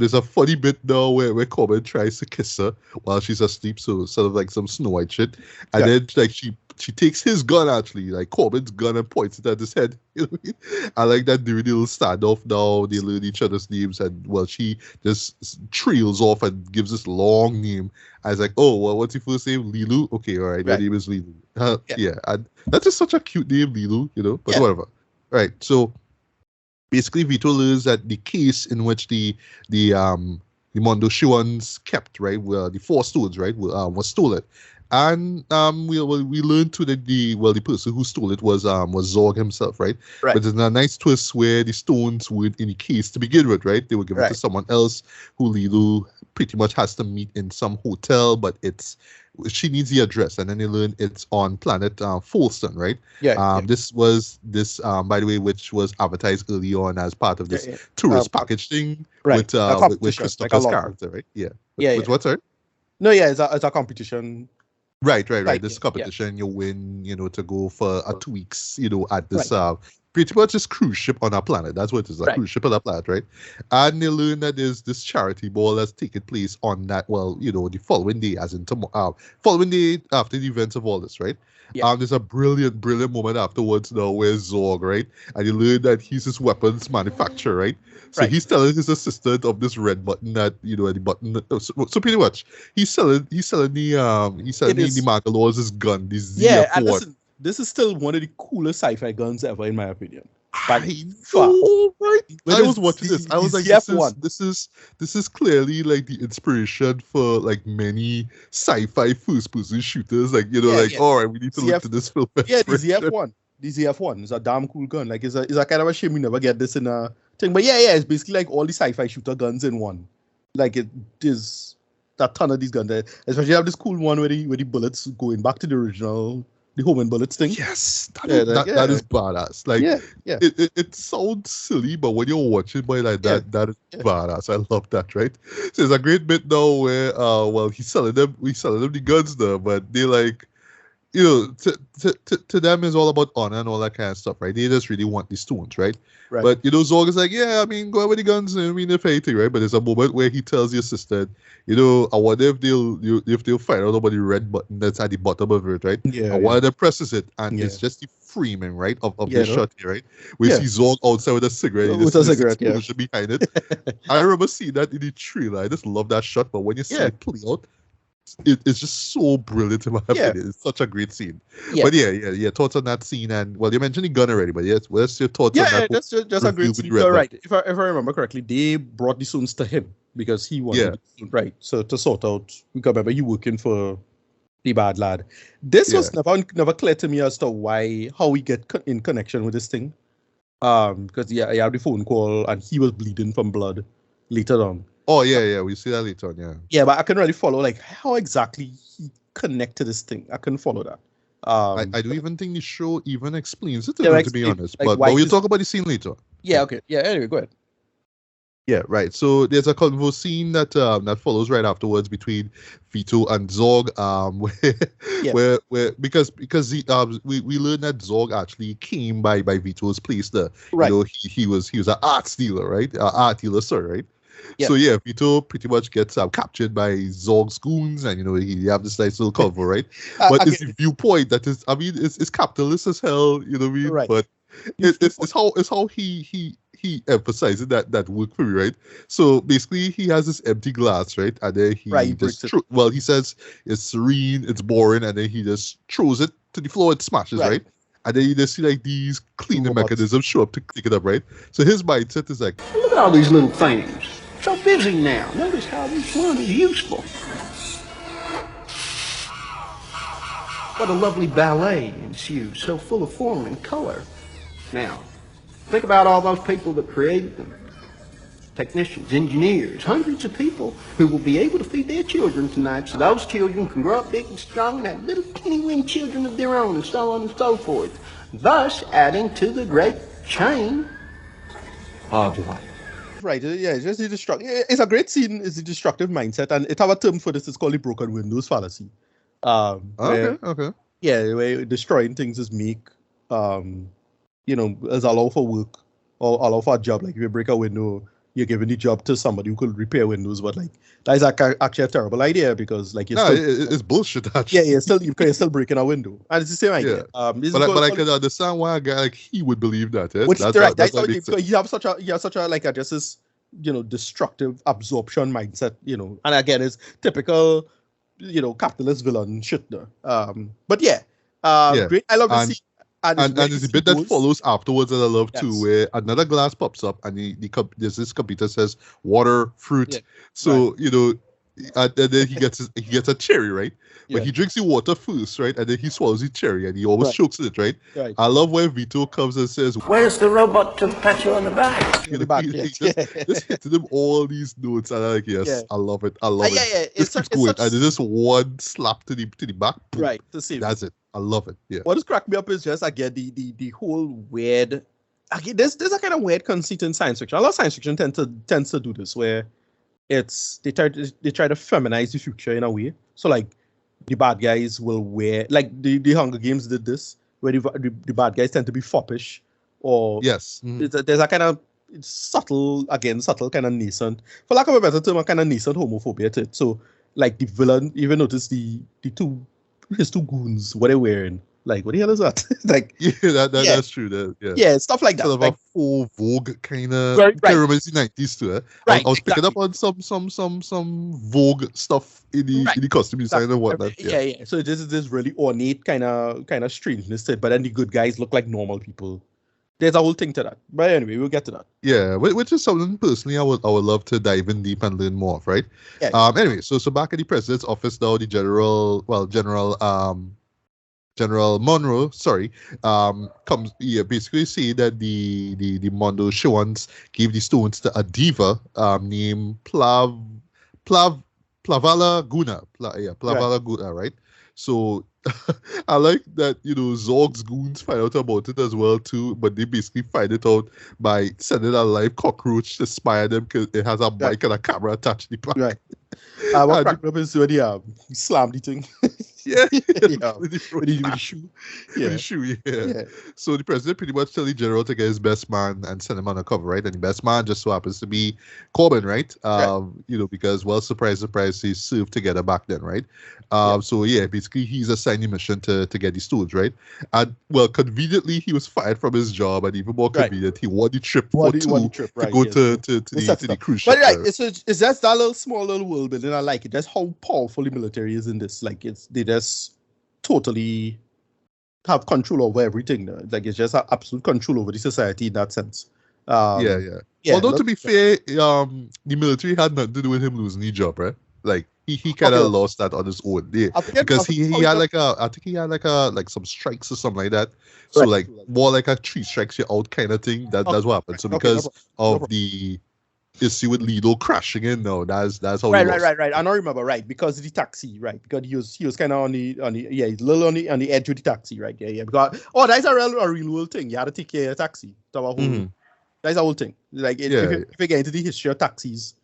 There's a funny bit now where Corbin tries to kiss her while she's asleep, so sort of like some Snow White shit, and then like she takes his gun, actually, like Corbin's gun, and points it at his head. You know what I mean? I like that during the little standoff now, they learn each other's names, and she just trails off and gives this long name. I was like, oh, well, what's your first name? Lilu? Okay, all right, my name is Lilu. And that's just such a cute name, Lilu, but whatever. Right, so basically Vito learns that the case in which the Mondo Shuans kept, right, where the 4 stones, right, was stolen. And we learned to the person who stole it was Zorg himself, right? Right. But there's a nice twist where the stones weren't in the case to begin with, right? They were given to Right. someone else who Lilu pretty much has to meet in some hotel, but she needs the address, and then they learn it's on planet Folston, right? Yeah. This by the way, which was advertised early on as part of this Yeah. tourist package thing Right. with A competition, like a Christopher's lot of- character, right? Yeah. Yeah, With yeah. what, sorry? No, yeah, it's a competition. Right. Like, This yeah. competition, you win, to go for 2 weeks, at this Right. pretty much this cruise ship on our planet. That's what it is, a Right. cruise ship on our planet, right? And they learn that there's this charity ball that's taking place on that, the following day, as in tomorrow, following day after the events of all this, right? Yeah. There's a brilliant moment afterwards now where Zorg, right? And you learn that he's this weapons manufacturer, right? So Right. he's telling his assistant of this red button that, the button. So pretty much, he's selling the Mangalores' gun, this Yeah, and ZF-1. listen, this is still one of the coolest sci-fi guns ever, in my opinion. I far. know, right? With I was this- watching this. I was the like, ZF-1. this is clearly like the inspiration for like many sci-fi first-person shooters. Like, Yeah. all right, we need to look ZF to this film. Yeah, the inspiration. ZF-1. The ZF-1 is a damn cool gun. Like, it's a kind of a shame we never get this in a thing. But yeah, it's basically like all the sci-fi shooter guns in one. Like, it is a ton of these guns there. Especially you have this cool one where the bullets going back to the original, the Homan bullets thing. Yes, Yeah, that is badass. Like, Yeah. it sounds silly, but when you're watching by like that, that is badass. I love that, right? So there's a great bit now where he's selling them the guns now, but they like, to them is all about honor and all that kind of stuff, right? They just really want the stones, right? Right. But Zorg is like, yeah, I mean, go out with the guns, if anything, right? But there's a moment where he tells the assistant, I wonder if they'll find out about the red button that's at the bottom of it, right? Yeah, And one of them presses it, and Yeah. it's just the framing, right, of Yeah, the no? shot here, right? We Yeah. see Zorg outside with a cigarette. you With just a see this cigarette, yeah. explosion behind it. I remember seeing that in the trailer. I just love that shot, but when you see Yeah. it play out, it's just so brilliant in my Yeah. opinion. It's such a great scene. Yeah. But yeah. Thoughts on that scene, and well, you mentioned the gun already, but yes, what's your thoughts on Yeah, that? that's just a review great with scene. Red So, Bull? right. If I remember correctly, they brought the stones to him because he wanted it, right. So to sort out, we can remember he working for the bad lad. This was never clear to me as to how we get in connection with this thing. Because you have the phone call and he was bleeding from blood later on. Oh yeah, we see that later on, yeah. Yeah, but I couldn't really follow like how exactly he connect to this thing. I couldn't follow that. I don't even think the show even explains it, Yeah, to like, be honest. like, But why we'll this- talk about the scene later. Yeah, okay. Yeah, anyway, go ahead. Yeah, right. So there's a convo scene that follows right afterwards between Vito and Zorg, where because we learned that Zorg actually came by Vito's place. Right. He was an art dealer, right? Art dealer, sorry, right? Yep. So yeah, Vito pretty much gets captured by Zorg's goons, and he have this nice little cover, right? But it's the viewpoint that is, I mean, it's capitalist as hell, you know what I mean? Right. But it's how he emphasizes that work for me, right? So basically, he has this empty glass, right? And then he breaks just it. he says it's serene, it's boring, and then he just throws it to the floor, it smashes, right? And then you just see like these cleaning robots. mechanisms show up to pick it up, right? So his mindset is like, Look at all these little things. So busy now. Notice how each one is useful. What a lovely ballet ensues, so full of form and color. Now, think about all those people that created them. Technicians, engineers, hundreds of people who will be able to feed their children tonight so those children can grow up big and strong and have little teeny-weeny children of their own and so on and so forth, thus adding to the great chain of life. Right, yeah, it's just the destructive. It's a great scene. It's the destructive mindset, and it have a term for this. It's called the broken windows fallacy. okay. Yeah, where destroying things is make, is allow for work or allow for a job. Like if you break a window, you're giving the job to somebody who could repair windows. But like that is actually a terrible idea because like you're it's bullshit. Actually. you're still breaking a window, and it's the same idea. But I can understand why a guy like he would believe that. Eh? Which That's right, what that's makes sense. you have such a like just this destructive absorption mindset, and again it's typical capitalist villain shit there. But yeah, great. I love to see. And there's a bit that follows afterwards that I love Yes. too, where another glass pops up and there's this computer says water, fruit. Yeah, So And then he gets a cherry, right? Yeah. But he drinks the water first, right? And then he swallows the cherry, and he always Right. chokes it, right? Right. I love when Vito comes and says, Where's the robot to pat you on the back? The back, yeah. just hitting him all these notes, and I'm like, yes, Yeah. I love it. I love it. Yeah. Just keeps going, and there's just one slap to the back. Boom. Right. To see. That's it. I love it. Yeah. What has cracked me up is just again the whole weird. Again, there's a kind of weird conceit in science fiction. A lot of science fiction tends to do this, where it's they try to feminize the future in a way. So like the bad guys will wear, like the Hunger Games did this, where the bad guys tend to be foppish, or Yes. there's a kind of subtle kind of nascent, for lack of a better term, a kind of nascent homophobia to it. So like the villain, even notice his two goons, what they're wearing. Like, what the hell is that? Like, That's true. Yeah, stuff like that. Sort of like, a full Vogue kind of. Right. Reminds the 90s too. Right, I was picking exactly. up on some Vogue stuff in the costume design and whatnot. Yeah. So this is this really ornate kind of strangeness to it, but then the good guys look like normal people. There's a whole thing to that. But anyway, we'll get to that. Yeah, which is something personally I would love to dive in deep and learn more of, right? Yeah. Anyway, so back at the president's office now, the General Monroe, comes basically say that the Mondo Shawans gave the stones to a diva named Plavala Guna. Plavala Guna, right? So I like that, Zorg's goons find out about it as well too, but they basically find it out by sending a live cockroach to spy on them because it has a mic and a camera attached to the back. Right. What cracked me up is when he slammed the thing. Yeah. With the shoe. With the shoe, yeah. So the president pretty much tell the general to get his best man and send him on a cover, right? And the best man just so happens to be Corbin, right? Because, well, surprise, they served together back then, right? So yeah, basically he's assigned the mission to get the stones, right? And well, conveniently he was fired from his job, and even more convenient, he won the trip to go to the cruise ship. But it's just that small little world building. I like it. That's how powerful the military is in this. Like they just totally have control over everything. Like it's just absolute control over the society in that sense. Yeah. Although to be fair, the military had nothing to do with him losing the job, right? Like he kind of lost that on his own, because he had some strikes or something like that. So like more like a 3 strikes you're out kind of thing. That's what happened. So because of the issue with Lido crashing in, that's how right. I don't remember, because of the taxi, right? Because he was kind of he's a little on the edge of the taxi, right? Yeah. Because that's a real world thing. You had to take care of a taxi. That's a whole thing. Like if you get into the history of taxis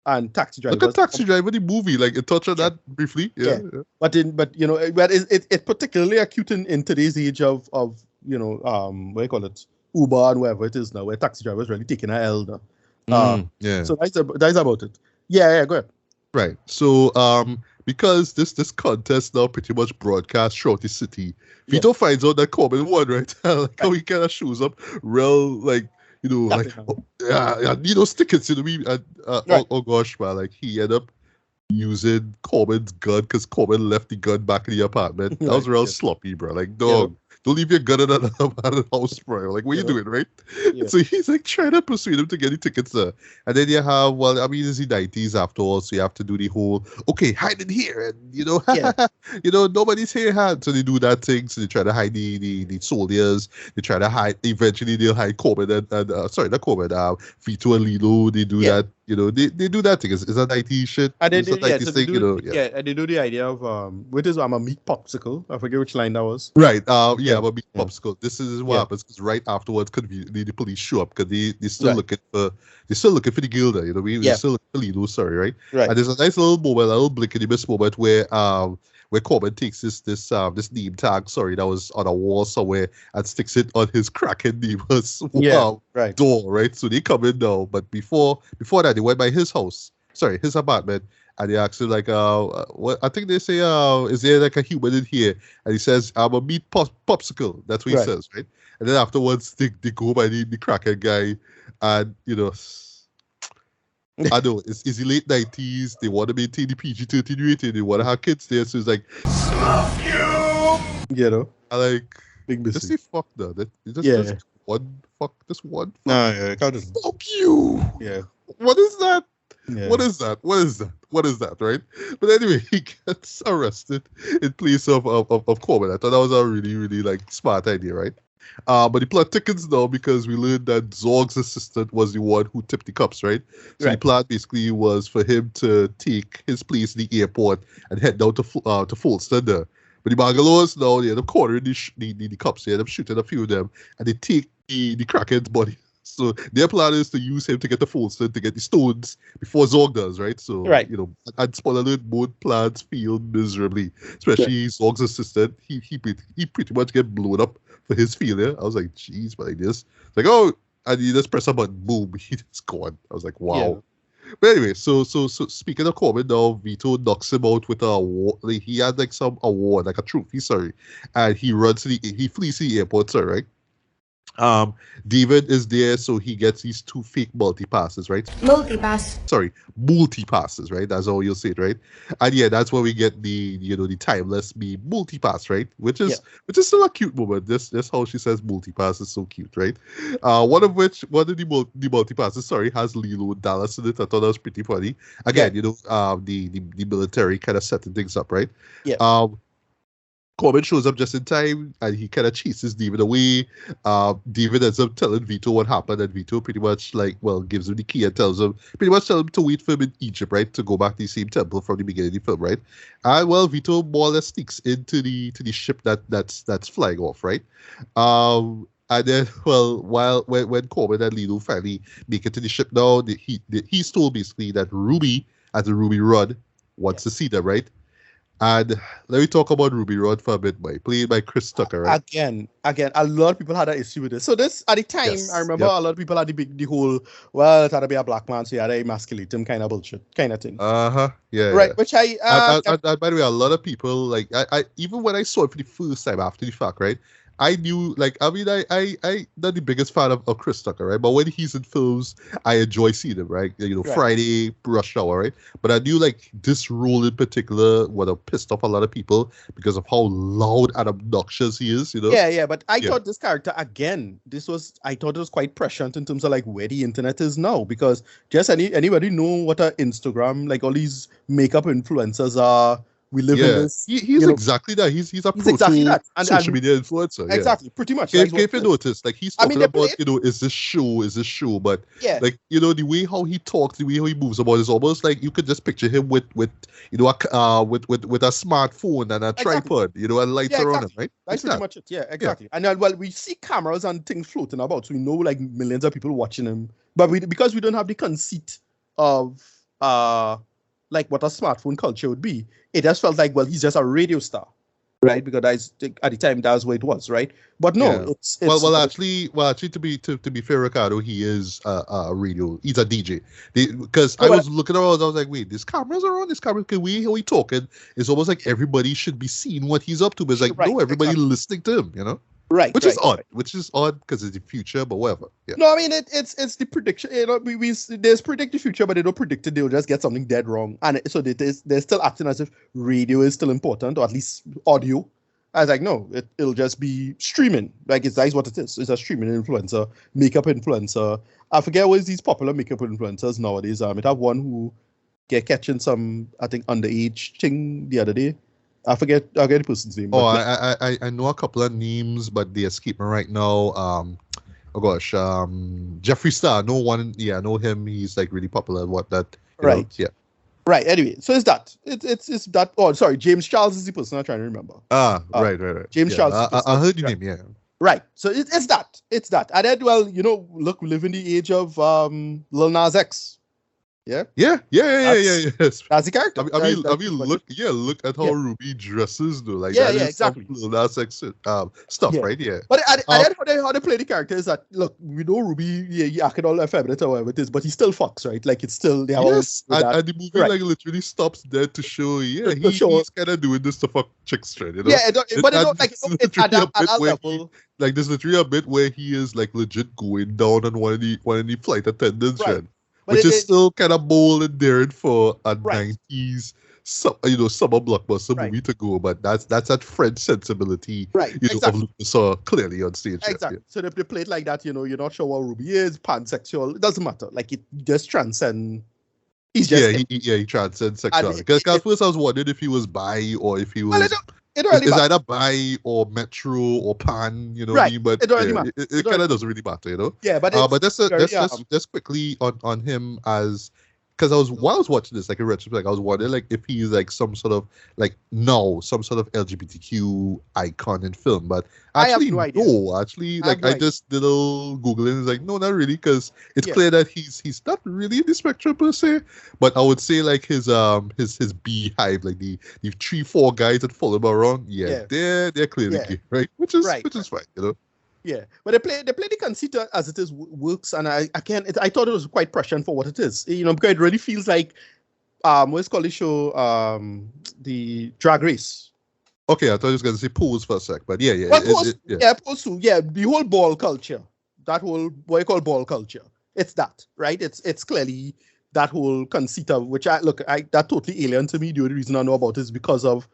and taxi drivers. Look at Taxi Driver, the movie. Like it touched on that briefly. Yeah. But it's particularly acute in today's age of what do you call it, Uber and whatever it is now, where taxi drivers really taking an L now. So that's about it. Yeah, go ahead. Right. So because this contest now pretty much broadcast throughout the city, Vito finds out that Corbin won, right? Like how he kind of shows up real need those tickets, oh gosh, man, like he ended up using Corbin's gun because Corbin left the gun back in the apartment. That was real sloppy, bro. Like, dog, don't leave your gun in another house, bro. Like, what you doing, right? So he's like trying to persuade him to get the tickets there. And then you have, it's the 90s after all, so you have to do the whole, okay, hide in here, and nobody's here. So they do that thing. So they try to hide the soldiers. They try to hide. Eventually, they'll hide Corbin and not Corbin. Vito and Lilo. They do that. They do that thing. It's a 90s shit. And they do, and they do the idea of I'm a meat popsicle. I forget which line that was. Right. I'm a meat popsicle. This is what happens because right afterwards, conveniently, the police show up because they still looking for the Gilda. They're still looking for Lilo. Sorry, right? Right. And there's a nice little moment, a little blink in the miss moment where Corbin takes this name tag, that was on a wall somewhere, and sticks it on his cracking neighbor's door, right? So they come in now, but before that, they went by his apartment, and they asked him like, what I think they say, is there like a human in here? And he says, I'm a meat popsicle. That's what he says, right? And then afterwards, they go by the crackhead guy, and I know it's the late 90s. They want to maintain the PG-13 rating. They want to have kids there. So it's like, fuck you. I like big just say fuck though. Just one fuck. Just one. Fuck. No, yeah, Fuck you. Yeah. What is that? What is that? What is that? What is that? Right? But anyway, he gets arrested in place of Corbin. I thought that was a really, really like smart idea, right? But the plot thickens now because we learned that Zorg's assistant was the one who tipped the cups, right? So the plot basically was for him to take his place in the airport and head down to Folston there. But the Bangalores now, they end up cornering the cops. They end up shooting a few of them, and they take the crackhead's body. So their plan is to use him to get the Folston, to get the stones before Zorg does, right? So, you know, and spoiler alert, both plans fail miserably. Especially Zorg's assistant. He pretty much get blown up for his failure. I was like, jeez, but like this. It's like, oh, and you just press a button, boom, he's gone. I was like, wow. Yeah. But anyway, so speaking of Corbin now, Vito knocks him out with a award. Like, he had like some award, like a trophy, sorry. And he flees to the airport, sorry, right? David is there, so he gets these 2 fake multi-passes, right? Multi-passes, right? That's how you'll say it, right? And yeah, that's where we get the timeless multi-pass, right? Which is still a cute moment. This how she says multi-pass is so cute, right? One of the multi-passes, sorry, has Lilo and Dallas in it. I thought that was pretty funny. Again, the military kind of setting things up, right? Yeah. Corbin shows up just in time, and he kind of chases David away. David ends up telling Vito what happened, and Vito pretty much gives him the key and tells him to wait for him in Egypt, right, to go back to the same temple from the beginning of the film, right? And Vito more or less sneaks into the ship that's flying off, right? And then, when Corbin and Lilo finally make it to the ship now, he's told basically that Ruby, as a Ruby Rudd, wants to see them, right? And let me talk about Ruby Rod for a bit, played by Chris Tucker, right? Again, a lot of people had an issue with this. So this, at the time, I remember a lot of people had the whole, well, it had to be a black man, so you had to emasculate him kind of bullshit, kind of thing. Yeah. Right, which and by the way, a lot of people, I even when I saw it for the first time after the fact, right? I knew, I'm not the biggest fan of Chris Tucker, right? But when he's in films, I enjoy seeing him, right? Friday, Rush Hour, right? But I knew, this role in particular would have pissed off a lot of people because of how loud and obnoxious he is, Yeah, but I thought this character, again, I thought it was quite prescient in terms of, where the internet is now. Because just anybody know what an Instagram, all these makeup influencers are. We live in this. He's exactly that. He's a exactly that. And social media influencer. Exactly, pretty much. If you notice, he's talking about, is this show? But the way how he talks, the way how he moves about, is almost like you could just picture him with a smartphone and a tripod, and lights around him, right? That's pretty much it. Yeah, exactly. Yeah. And we see cameras and things floating about, so we know millions of people watching him. But because we don't have the conceit of what a smartphone culture would be, it just felt like, he's just a radio star, right? Because at the time, that's what it was, right? But no, it's actually, to be fair, Ricardo, he is a radio. He's a DJ. Because I was looking around, I was like, wait, this camera's around. This camera, we talking? It's almost like everybody should be seeing what he's up to. But it's no, everybody listening to him, Right, which is odd. Which is odd because it's the future, but whatever. Yeah. No, I mean it's the prediction. There's predict the future, but they don't predict it. They'll just get something dead wrong, and so they're still acting as if radio is still important, or at least audio. I was like, no, it'll just be streaming. That's what it is. It's a streaming influencer, makeup influencer. I forget what is these popular makeup influencers nowadays. It have one who catching some, I think, underage thing the other day. I forget the person's name. Oh, I know a couple of names, but they escape me right now. Jeffree Star. I know him. He's really popular. Right. Yeah. Right. Anyway, so it's that. It's that. Oh, sorry. James Charles is the person I'm trying to remember. Right. James Charles. I heard your name. Yeah. Right. So it's that. It's that. And then, look, we live in the age of Lil Nas X. Yeah. Yes. That's the character. I mean, look at how Ruby dresses, though. Exactly. That's stuff, right? Yeah. But how they play the character is that, look, we know Ruby, he acted all effeminate or whatever it is, but he still fucks, right? It's still they have and the movie literally stops there to show, he's kind of doing this to fuck chicks, right? Yeah, but it's at that level. There's literally a bit where he is legit going down on one of the flight attendants, right? Which is still kind of bold and daring for a 90s, summer blockbuster movie to go, but that's that French sensibility, of Luc Besson clearly on stage. Exactly. Yeah. So if they play it like that, you're not sure what Ruby is, pansexual, it doesn't matter. It just transcends He's just he transcends sexuality. Because at first I was wondering if he was bi or if he was. It really it's either bi or metro or pan, you know what I mean? But it really matters. It kind of doesn't really matter, you know? Yeah, but let's quickly on him as, because while I was watching this, like in retrospect, I was wondering like if he's like some sort of like some sort of LGBTQ icon in film, but actually I just did a little googling and it's like no, not really, because it's clear that he's not really in the spectrum per se, but I would say like his beehive, like the 3-4 guys that follow him around, they're clearly gay, right? Which is fine, you know. Yeah, but they play the conceit as it is works, and I thought it was quite prescient for what it is, you know, because it really feels like what's called the show, the Drag Race. Okay, I thought you was gonna say Pose for a sec, but Pose too. Yeah, the whole ball culture, that whole what you call ball culture, it's that, right? It's clearly that whole conceit of which that totally alien to me. The only reason I know about it is because of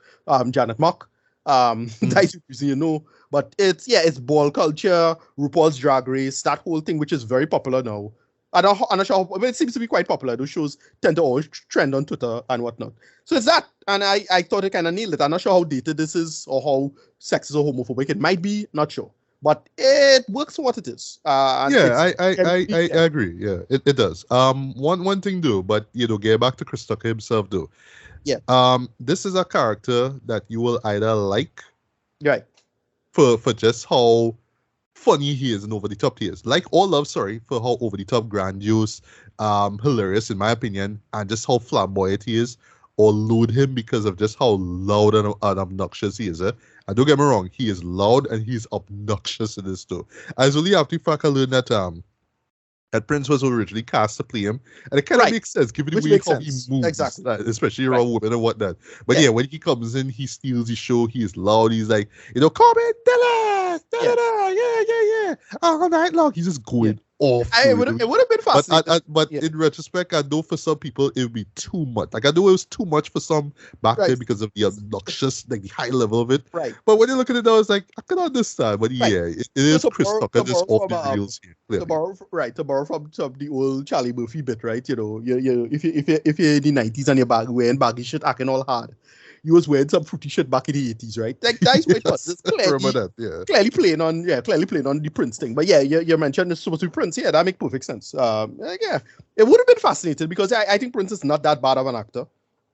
Janet Mock. That's the reason you know. But it's ball culture, RuPaul's Drag Race, that whole thing, which is very popular now. I'm not sure, but it seems to be quite popular. Those shows tend to always trend on Twitter and whatnot. So it's that, and I thought it kind of nailed it. I'm not sure how dated this is or how sexist or homophobic it might be. Not sure, but it works for what it is. I agree. Yeah, it does. One thing though, but you know, get back to Chris Tucker himself though. Yeah. This is a character that you will either like, right, for just how funny he is and over the top he is. Like or love, sorry, for how over the top, grandiose, hilarious in my opinion, and just how flamboyant he is, or loathe him because of just how loud and obnoxious he is. And don't get me wrong, he is loud and he's obnoxious in this too. I was only after fact I learned that Prince was originally cast to play him, and it kind of makes sense given the way how he moves, especially around women and whatnot. But when he comes in, he steals the show. He is loud. He's like, you know, come in, Dylan, yeah, all night long. He's just going off. It would have been fascinating. But in retrospect, I know for some people it would be too much. Like I know it was too much for some back then because of the obnoxious, like the high level of it. Right. But when you look at it now, it's like I can understand. But it is Chris Tucker just off the reels here. To borrow from the old Charlie Murphy bit, right? You know, if you're in the 90s and you're wearing baggy shit, acting all hard. You was wearing some fruity shit back in the 80s, right? Like that's what it was. It's clearly playing on the Prince thing. But you mentioned it's supposed to be Prince. Yeah, that makes perfect sense. It would have been fascinating because I think Prince is not that bad of an actor.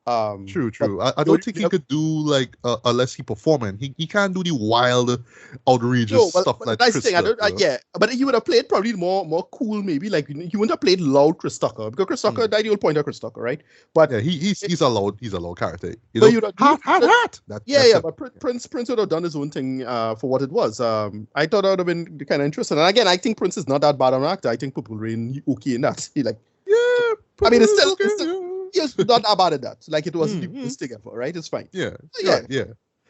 True. I don't think he could do like unless he performing. He can't do the wild, outrageous stuff like Chris Tucker. But he would have played probably more cool, maybe. Like he wouldn't have played loud Chris Tucker because Chris Tucker, that's the whole point of Chris Tucker, right? But he's a loud character. You know, hot. But Prince would have done his own thing for what it was. I thought that would have been kind of interesting. And again, I think Prince is not that bad of an actor. I think Purple Rain okay in that. I mean, it's still yes, not about that. Like it wasn't the worst thing ever, right? It's fine. Yeah.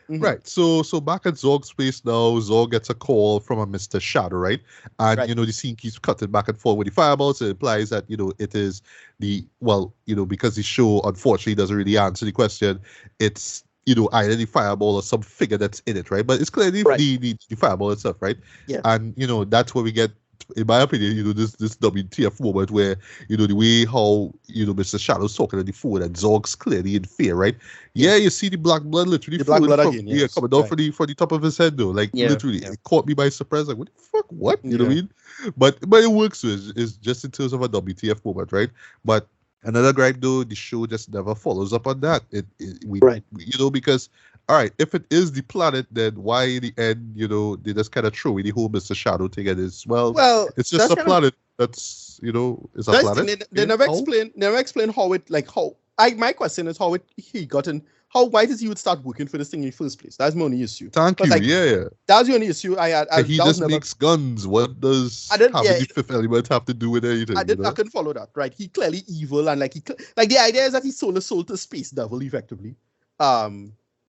Right. So back at Zorg's place now, Zorg gets a call from a Mr. Shadow, right? And you know, the scene keeps cutting back and forth with the fireballs. So it implies that, you know, it is because the show unfortunately doesn't really answer the question, it's, you know, either the fireball or some figure that's in it, right? But it's clearly the fireball itself, right? Yeah. And you know, that's where we get, in my opinion, you know, this WTF moment where, you know, the way how, you know, Mr. Shadow's talking on the phone and Zorg's clearly in fear, right? Yeah, you see the black blood literally coming down from the top of his head though. Like literally, it caught me by surprise. Like, what the fuck? What? You know what I mean? But it works. So it's just in terms of a WTF moment, right? But another gripe though, the show just never follows up on that. You know, because all right, if it is the planet, then why in the end, you know, they just kind of throw in the whole Mr. Shadow thing and it's it's just a planet that's, you know, it's a planet. They never explain how it, like how my question is how he got in. Why does he would start working for this thing in the first place? That's my only issue. Thank you. Like, that's the only issue I had. He just makes guns. What does having the fifth element have to do with anything? I couldn't follow that. Right? He clearly evil and like the idea is that he sold his soul to space devil effectively.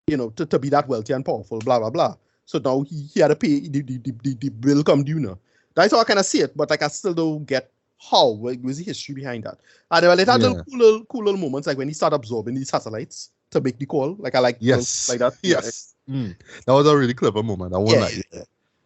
You know, to be that wealthy and powerful, blah blah blah. So now he had to pay the bill come due now. That's how I kind of see it, but like I still don't get how was the history behind that. And it had little cool little moments like when he started absorbing these satellites to make the call. Like I like like that. Yes. That was a really clever moment. I won't lie.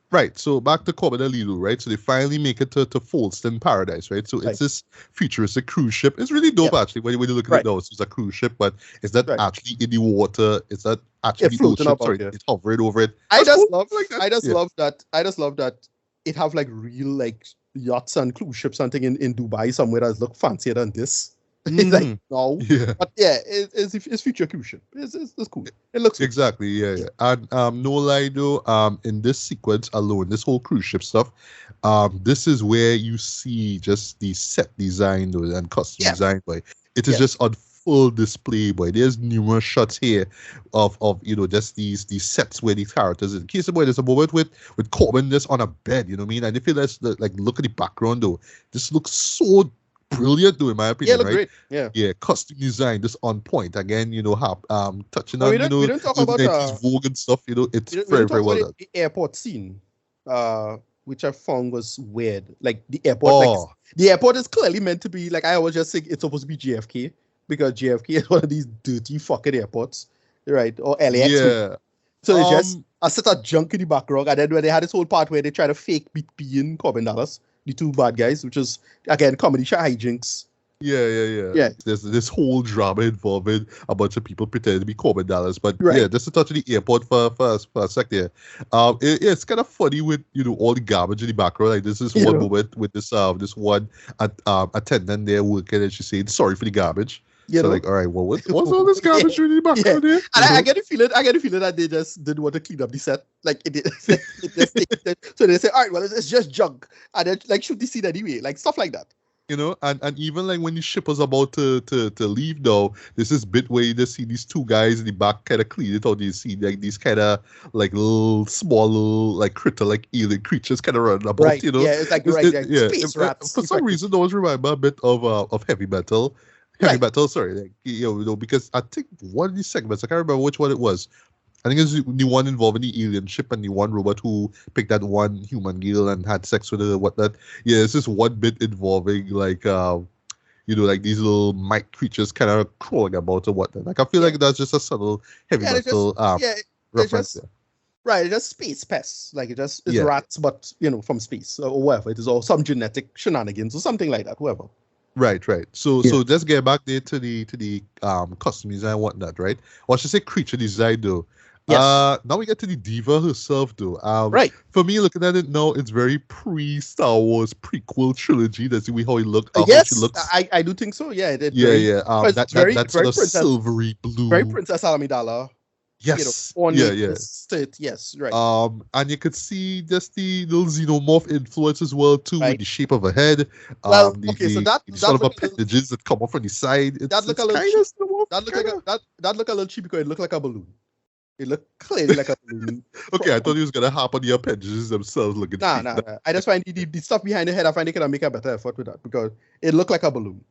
Right, so back to Corbin and Lilo, right? So they finally make it to Folston Paradise, right? So Right. it's this futuristic cruise ship. It's really dope, Yeah. actually, when you look at Right. it now. So it's a cruise ship, but it's not Right. actually in the water. It's not actually the floating ocean. about, Sorry, yeah. it's hovering over it. I That's just cool. love like that. I just Yeah. love that it have like real like yachts and cruise ships something in Dubai somewhere that look fancier than this. It's like Mhm. no. Yeah. But yeah, it's future cruise ship. It's cool. It looks good. Exactly, yeah. And no lie though, in this sequence alone, this whole cruise ship stuff, this is where you see just the set design though and costume Yeah. design, boy. It is Yeah. just on full display, boy. There's numerous shots here of just these sets where these characters. In case of boy, there's a moment with Corbin just on a bed, you know what I mean? And if you let's like look at the background though, this looks so brilliant though, in my Yeah, opinion, it look right? great. Yeah. Yeah, costume design just on point again. Touching But on we don't talk about 90s Vogue and stuff. It's we very don't very talk well about done. the airport scene, which I found was weird. Like the airport, like Oh, the airport is clearly meant to be like I always just think it's supposed to be JFK because JFK is one of these dirty fucking airports, right? Or LAX. yeah. So it's just Um, a set of junk in the background, and then when they had this whole part where they try to fake being Corbin Dallas, the two bad guys, which is again comedy hijinks. Yeah. Yeah. There's this whole drama involving a bunch of people pretending to be Corbin Dallas, but Right. yeah, just to touch on the airport for a sec there. It's kind of funny with all the garbage in the background. Like this is You one know. moment with this one attendant there working, and she's saying sorry for the garbage. You So know? like, all right, well, what's all this garbage in the background there? And You know? I get a feeling that they just didn't want to clean up the set. Like it did. So they say, all right, well, it's just junk, and then like shoot the scene anyway, like stuff like that. And even like when the ship was about to leave though, there's this bit where you just see these two guys in the back kind of clean it out. You see like these kind of like small little like critter like alien creatures kind of running about, Right. Yeah, it's like It's- like yeah. space rats. For some reason, those remember a bit of heavy metal. Right. Sorry, like, because I think one of these segments, I can't remember which one it was. I think it's the one involving the alien ship and the one robot who picked that one human girl and had sex with her, whatnot. Yeah, it's just one bit involving like like these little mite creatures kind of crawling about or whatnot. Like I feel like that's just a subtle heavy Yeah, metal it's reference just there. right. It's just space pests. Like it's Yeah. rats, but from space or whatever. It is all some genetic shenanigans or something like that. Whoever. Right. So Yeah. so let's get back there to the costume design and whatnot, right? Or I should say creature design though. Yes. Now we get to the diva herself though. Right. For me, looking at it now, it's very pre-Star Wars prequel trilogy. That's how he looked. How Yes, she looks. I do think so. Yeah. Yeah. it's That very- that very sort of princess- silvery blue. very Princess Amidala. Yes. Ornate Yeah. state. Yes. Right. And you could see just the little xenomorph influence as well too, Right. with the shape of a head. Well, The, okay, so the, that- the that sort of look a little- appendages that come off from the side. That look a it's little kind of xenomorph. that look kinda. like that look a little cheap because it looked like a balloon. It looked clearly like a balloon. Okay, I thought he was gonna hop on the appendages themselves looking. Nah, cheap. nah. I just find the stuff behind the head. I find they can make a better effort with that because it looked like a balloon.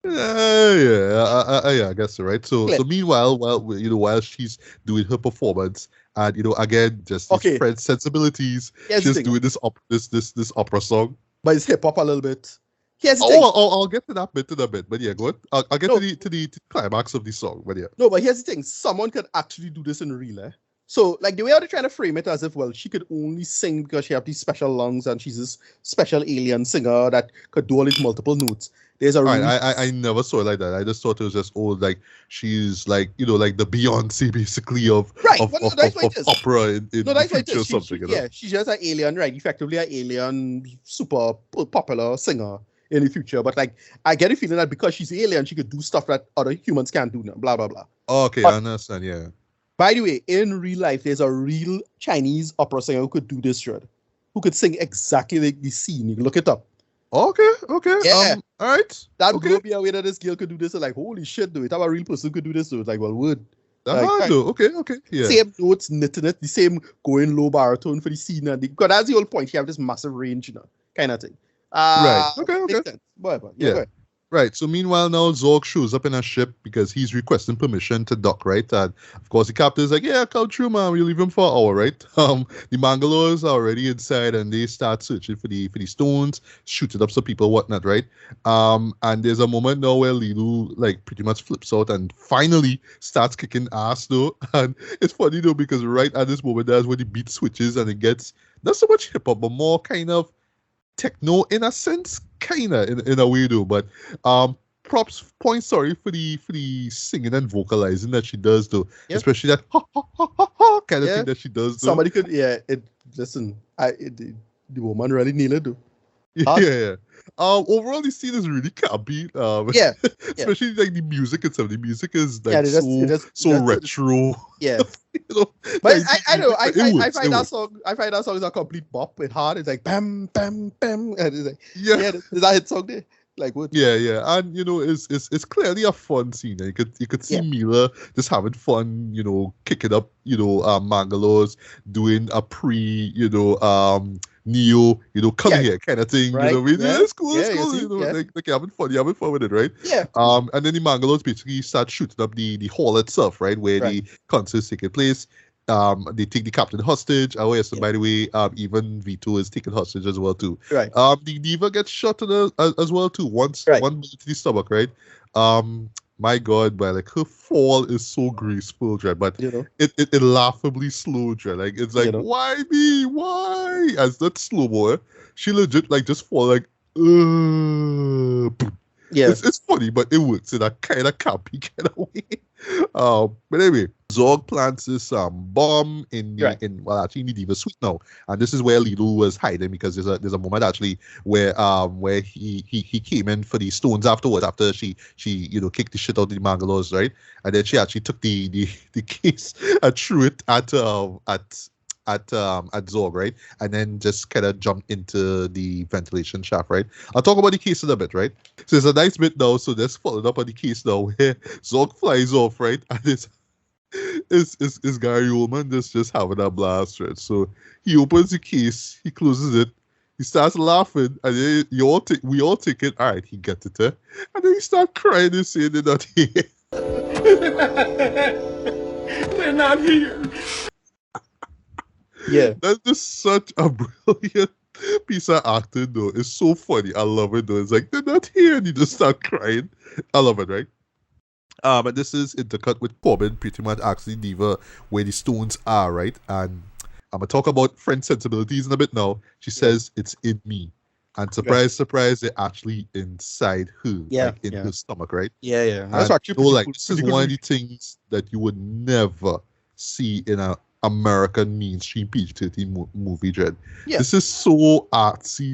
Yeah, I guess so, right. So Clip. meanwhile, while she's doing her performance, and again, just these Okay. French sensibilities, Here's the she's thing. doing this opera song. But it's hip hop a little bit. Here's the thing. I'll get to that bit in a bit, but yeah, go on. I'll get No. to the climax of the song, but yeah. No, but here's the thing. Someone could actually do this in real, So, like, the way they're trying to frame it as if, well, she could only sing because she have these special lungs and she's this special alien singer that could do all these multiple notes. There's a All right, really... I never saw it like that. I just thought it was just like she's like like the Beyonce basically of Right, of, well, no, of, that's of, what it of is. opera in No, the that's what it future or is. something. Yeah, she's just an alien, right? Effectively an alien, super popular singer in the future. But, like, I get a feeling that because she's alien, she could do stuff that other humans can't do now, blah, blah, blah. Okay, I understand. Yeah. By the way, in real life, there's a real Chinese opera singer who could do this shit, who could sing exactly like the scene. You can look it up. Okay. Yeah. All right. That okay. blew me away that this girl could do this. Like, holy shit, dude. Have a real person who could do this, dude. Like, well, would. Like, though. Okay. Yeah. Same notes, knitting it, the same going low baritone for the scene. And because that's the whole point. You have this massive range, kind of thing. Right. Okay. Makes sense. Whatever. Yeah. Yeah. Go ahead. Right. So meanwhile, now Zorg shows up in a ship because he's requesting permission to dock, right? And of course, the captain's like, "Yeah, come true, man. We'll leave him for an hour, right?" The Mangalores are already inside, and they start searching for the stones, shooting up some people, whatnot, right? And there's a moment now where Lilu like pretty much flips out and finally starts kicking ass, though. And it's funny though because right at this moment, that's when the beat switches and it gets not so much hip hop, but more kind of techno in a sense, kinda in a way though. But props points sorry for the singing and vocalizing that she does though, Yep. especially that ha ha ha ha ha kind of Yeah. thing that she does though. Somebody could, listen, the woman really nailed it, though. Yeah, Hot. yeah. Overall, the scene is really campy. Yeah, Especially like the music and stuff. The music is like Yeah, it just- so it just- retro. yeah. You know, But like, I know, I it works, find it that works. song, is a complete bop. It's hard. It's like bam, bam, bam, and it's like, Yeah. yeah, there's that hit song there. Like what? Yeah, yeah, and you know, it's clearly a fun scene. You could see Yeah. Mila just having fun, you know, kicking up, you know, Mangalores, doing a Neo, you know, come Yeah. here kind of thing. Right, You know, what I mean? yeah. Yeah, it's cool, Yeah, it's you cool. see, You know, yeah. like you're having fun with it, right? Yeah, And then the Mangalores basically start shooting up the hall itself, right, where the concert's taking place. They take the captain hostage. Oh yes, and by the way, even Vito is taken hostage as well too. right. The diva gets shot as well too. One Right. bullet to the stomach, right? My God, but like her fall is so graceful, Dread, but You know, it laughably slow, Dread. Like it's like, You know. why me? Why? As that slow mo, she legit like just fall like boom. yeah, It's funny, but it works in a kind of campy kind of way. But anyway, Zorg plants this bomb in the Right. actually in the Diva suite now, and this is where Lilu was hiding because there's a moment actually where he came in for the stones afterwards after she you know kicked the shit out of the Mangalores, right? And then she actually took the case and threw it at Zorg, right? And then just kind of jumped into the ventilation shaft, right? I'll talk about the case in a bit, right? So there's a nice bit now, so let's follow up on the case now where Zorg flies off, right? And it's Gary Oldman just having a blast, right? So he opens the case, he closes it, he starts laughing, and then we all take it, all right, he gets it, and then he starts crying and saying they're not here. They're not here. yeah. That's just such a brilliant piece of acting, though. It's so funny. I love it, though. It's like, they're not here, and you just start crying. I love it, right? And this is intercut with Corbin, pretty much asking Diva where the stones are, right? And I'm going to talk about French sensibilities in a bit now. She says, it's in me. And surprise, surprise, they're actually inside her, Yeah, like in yeah. her stomach, right? Yeah, yeah. And That's actually so, pretty like, cool- this is pretty good one of the things that you would never see in a American mainstream PG-13 movie, Dread. Yeah. This is so artsy,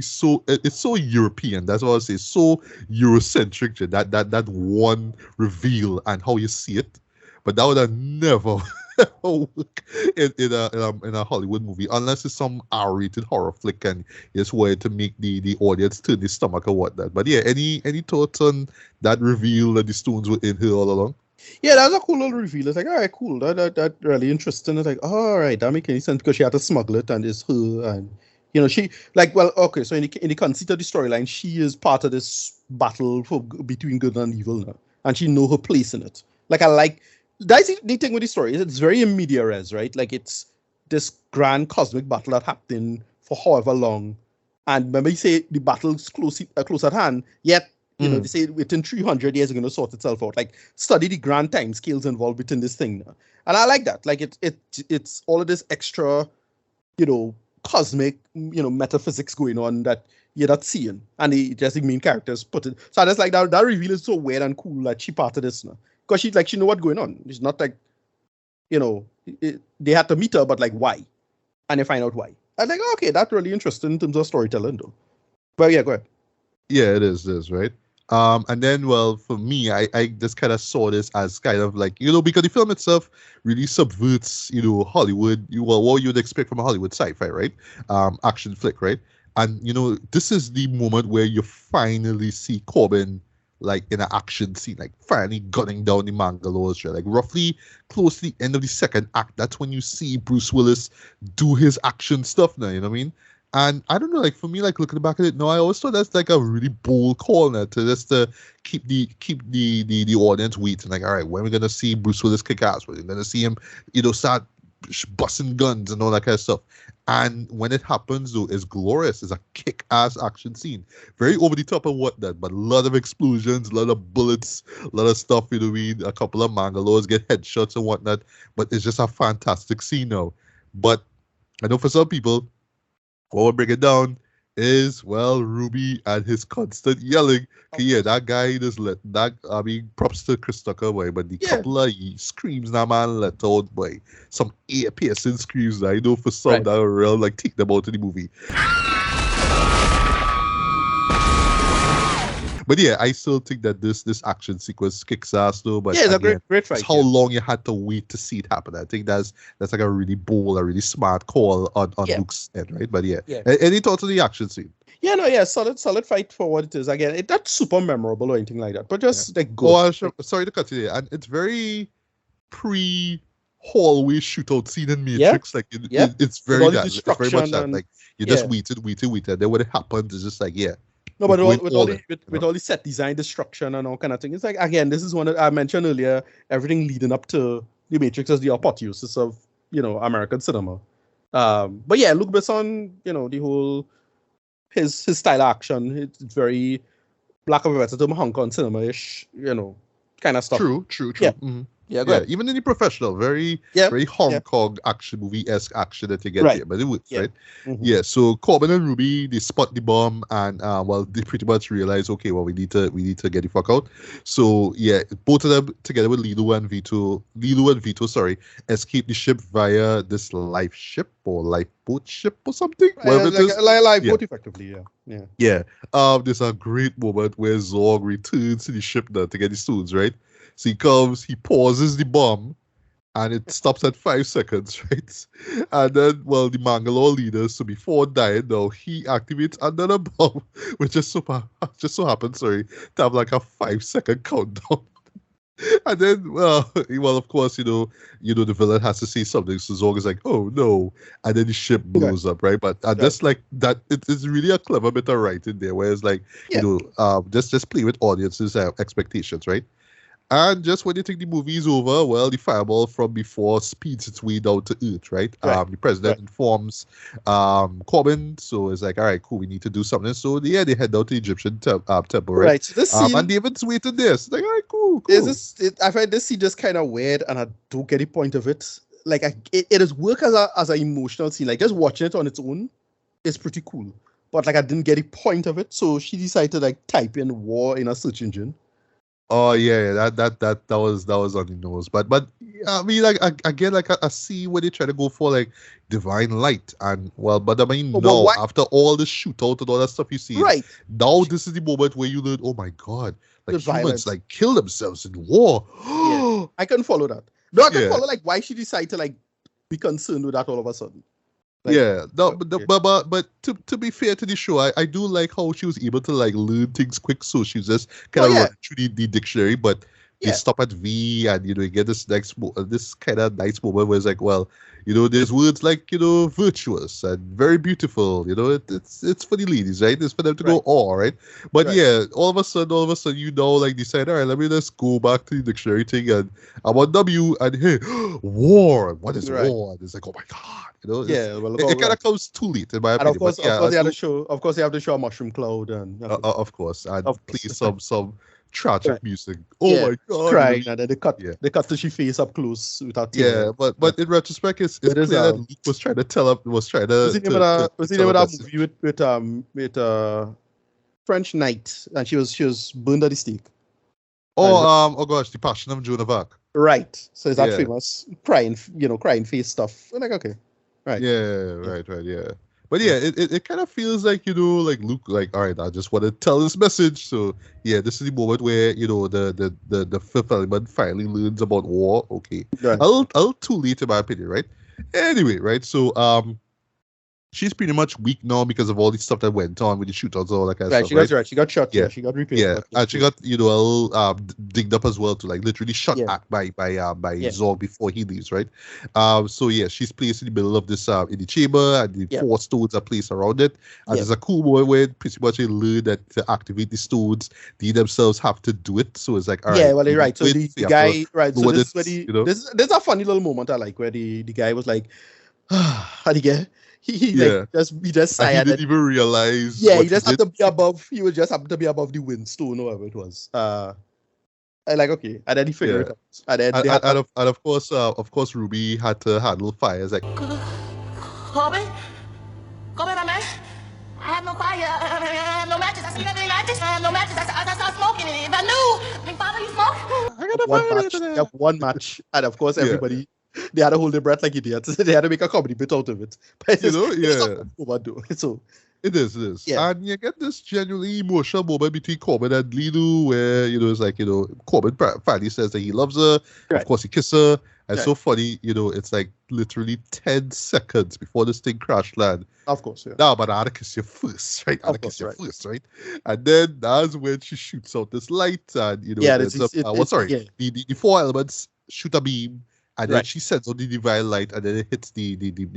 it's so European. That's what I say. So Eurocentric, Dread. That one reveal and how you see it, but that would have never work in a Hollywood movie unless it's some R-rated horror flick and it's way to make the audience turn their stomach or whatnot. But yeah, any thoughts on that reveal that the stones were in her all along? Yeah, that was a cool little reveal. It's like, all right, cool. That really interesting. It's like, all right, that makes any sense because she had to smuggle it and it's her and you know she like well okay. So in the conceit of the storyline, she is part of this battle between good and evil now, and she know her place in it. Like I like that's the thing with the story. It's very in media res, right? Like it's this grand cosmic battle that happened for however long, and remember you say the battle's close at hand, yet. You know, they say within 300 years, it's going to sort itself out. Like, study the grand time scales involved within this thing now. And I like that. Like, it's all of this extra, you know, cosmic, you know, metaphysics going on that you're not seeing. And the main characters put it. So I just like that reveal is so weird and cool that she part of this now. Because she know what's going on. It's not like, you know, they had to meet her, but like, why? And they find out why. I'm like, okay, that's really interesting in terms of storytelling, though. But yeah, go ahead. Yeah, it is, right? And then, well, for me, I just kind of saw this as kind of like, you know, because the film itself really subverts, you know, Hollywood, what you'd expect from a Hollywood sci-fi, right? Action flick, right? And, you know, this is the moment where you finally see Corbin, like, in an action scene, like, finally gunning down the Mangalores, right? Like, roughly close to the end of the second act, that's when you see Bruce Willis do his action stuff now, you know what I mean? And I don't know, like for me, like looking back at it, no, I always thought that's like a really bold call now to just to keep the audience waiting. Like, all right, when are we gonna see Bruce Willis kick ass? We're gonna see him, start busting guns and all that kind of stuff. And when it happens, though, it's glorious. It's a kick-ass action scene. Very over the top and whatnot, but a lot of explosions, a lot of bullets, a lot of stuff, you know what I mean? A couple of Mangalores get headshots and whatnot. But it's just a fantastic scene now. But I know for some people, what will bring it down is, well, Ruby and his constant yelling. Yeah, that guy just let that, I mean, props to Chris Tucker, boy, but the couple of screams that man let out, boy, some ear-piercing screams that I know for some that are real, like, take them out of the movie. But yeah, I still think that this action sequence kicks ass though. But it's a great fight. It's how long you had to wait to see it happen. I think that's like a really bold, a really smart call on Luke's end, right? But yeah. Any thoughts on the action scene? Solid fight for what it is. Again, it's not super memorable or anything like that, but just like good. Sorry to cut you there, and it's very pre-hallway shootout scene in Matrix. Like it's very that. It's very much that. Like you just waited. Then when it happens, it's just like No, but with all the set design, destruction, and all kind of thing, it's like, again, this is one that I mentioned earlier. Everything leading up to the Matrix as the apotheosis of American cinema. But yeah, Luc Besson, the whole his style of action, it's very lack of a better term, Hong Kong cinema-ish, kind of stuff. True. Yeah. Mm-hmm. Yeah, go ahead. Even in the professional, very Hong Kong action movie-esque action that you get there, but it works, right? Mm-hmm. Yeah, so Corbin and Ruby, they spot the bomb, and they pretty much realize, okay, well, we need to get the fuck out. So yeah, both of them together with Lilo and Vito, escape the ship via this lifeboat ship or something. Whatever it is. Lifeboat, effectively, yeah. Yeah. There's a great moment where Zorg returns to the ship now to get the stones, right? So he comes, he pauses the bomb, and it stops at 5 seconds, right? And then, well, the Mangalore leader, so before dying, now he activates another bomb, which just so happens, to have like a 5-second countdown. And then, well, of course, the villain has to say something. So Zorg is like, "Oh no!" And then the ship blows up, right? But just like that, it's really a clever bit of writing there, where it's like, just play with audiences' expectations, right? And just when you think the movie is over, well, the fireball from before speeds its way down to Earth, right? The president informs Corbin, so it's like, all right, cool, we need to do something. So they head down to the Egyptian temple, right? Right. So this scene, and David's waiting there. So it's like, all right, cool. I find this scene just kind of weird, and I don't get the point of it. Like, it is work as an emotional scene. Like, just watching it on its own is pretty cool. But like, I didn't get the point of it, so she decided to like type in war in a search engine. Oh yeah, that was on the nose, but I mean, like again, like I see where they try to go for like divine light, and but I mean, after all the shootout and all that stuff you see, right now this is the moment where you learn, oh my god, like the humans violence. Like kill themselves in war. I couldn't follow that. No, I couldn't follow like why she decided to like be concerned with that all of a sudden. Like, but to be fair to the show, I do like how she was able to like learn things quick. So she was just kind of running through the dictionary, but they stop at V, and you get this this kind of nice moment where it's like, well, there's words like virtuous and very beautiful. It's for the ladies, right? It's for them to go right? But all of a sudden like decide, all right, let me just go back to the dictionary thing, and I'm on W, and hey, war. What is war? And it's like, oh my god. It kind of comes too late in my opinion. And of course, they have to show a mushroom cloud, and of course, and play some tragic music. Oh my god, crying, and then they cut to she face up close without tears. But in retrospect, it's clear that Luke was trying to was trying to. Was he never that movie with French Knight, and she was burned at the stake. Oh gosh, The Passion of Joan of Arc. Right. So it's that famous crying face stuff. I'm like, okay. Right. Yeah, right, yeah. But yeah, it kind of feels like, like Luke, like, all right, I just want to tell this message. So yeah, this is the moment where, the fifth element finally learns about war. Okay. Right. A little too late in my opinion, right? Anyway, right? So she's pretty much weak now because of all the stuff that went on with the shootouts and all that kind of Right, stuff. she got right. She got shot. Yeah, she got repaired. Yeah, and she got a little dinged up as well to like literally shot Yeah. at by Zog before he leaves, right? So yeah, she's placed in the middle of this in the chamber, and the 4 stones are placed around it. And there's a cool moment where pretty much they learn that to activate the stones, they themselves have to do it. So it's like, all right. Yeah, well, they're right. So the guy, right? So this is where there's a funny little moment I like where the guy was like, how do you get? He just sighed. He didn't even realize. Yeah, he just had to be above. He was just happened to be above the windstone or whatever it was. I like okay, and then he figured it out. And of course, Ruby had to handle fire. It's like, Kobe, I have no fire, no matches. I see nothing matches, no matches. I start smoking. If I knew, Big Papa, you smoke. I got a one fire match. today. Yep, one match, and of course everybody. They had to hold their breath like idiots. They had to make a comedy bit out of it. But so it is. Yeah. And you get this genuinely emotional moment between Corbin and Lilu where, it's like, Corbin finally says that he loves her. Right. Of course, he kisses her. And so funny, it's like literally 10 seconds before this thing crash land. Of course, yeah. No, but I had to kiss you first, right? I had to kiss you first, right? And then that's when she shoots out this light and, the 4 elements shoot a beam. And then she sends out the divine light, and then it hits the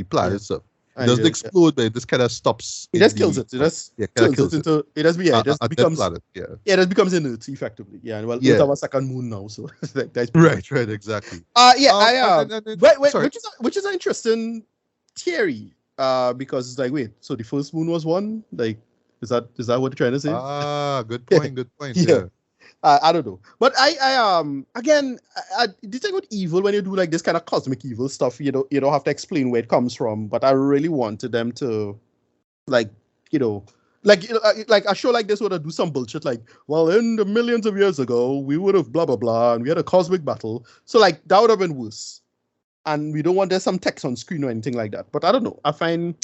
planet itself. It doesn't explode, but it just kind of stops. It just kills it. It just kills it into. It just it just becomes. Planet, it just becomes inert effectively. Yeah, and Earth have a second moon now, so that's right, exactly. Which is an interesting theory. Because it's like, wait, so the first moon was one? Like, is that what you're trying to say? Good point. Good point. Yeah. I don't know, but again, the thing with evil, when you do like this kind of cosmic evil stuff, you don't have to explain where it comes from. But I really wanted them to, like a show like this would have do some bullshit like, well, in the millions of years ago, we would have blah blah blah, and we had a cosmic battle. So like that would have been worse. And we don't want there's some text on screen or anything like that. But I don't know. I find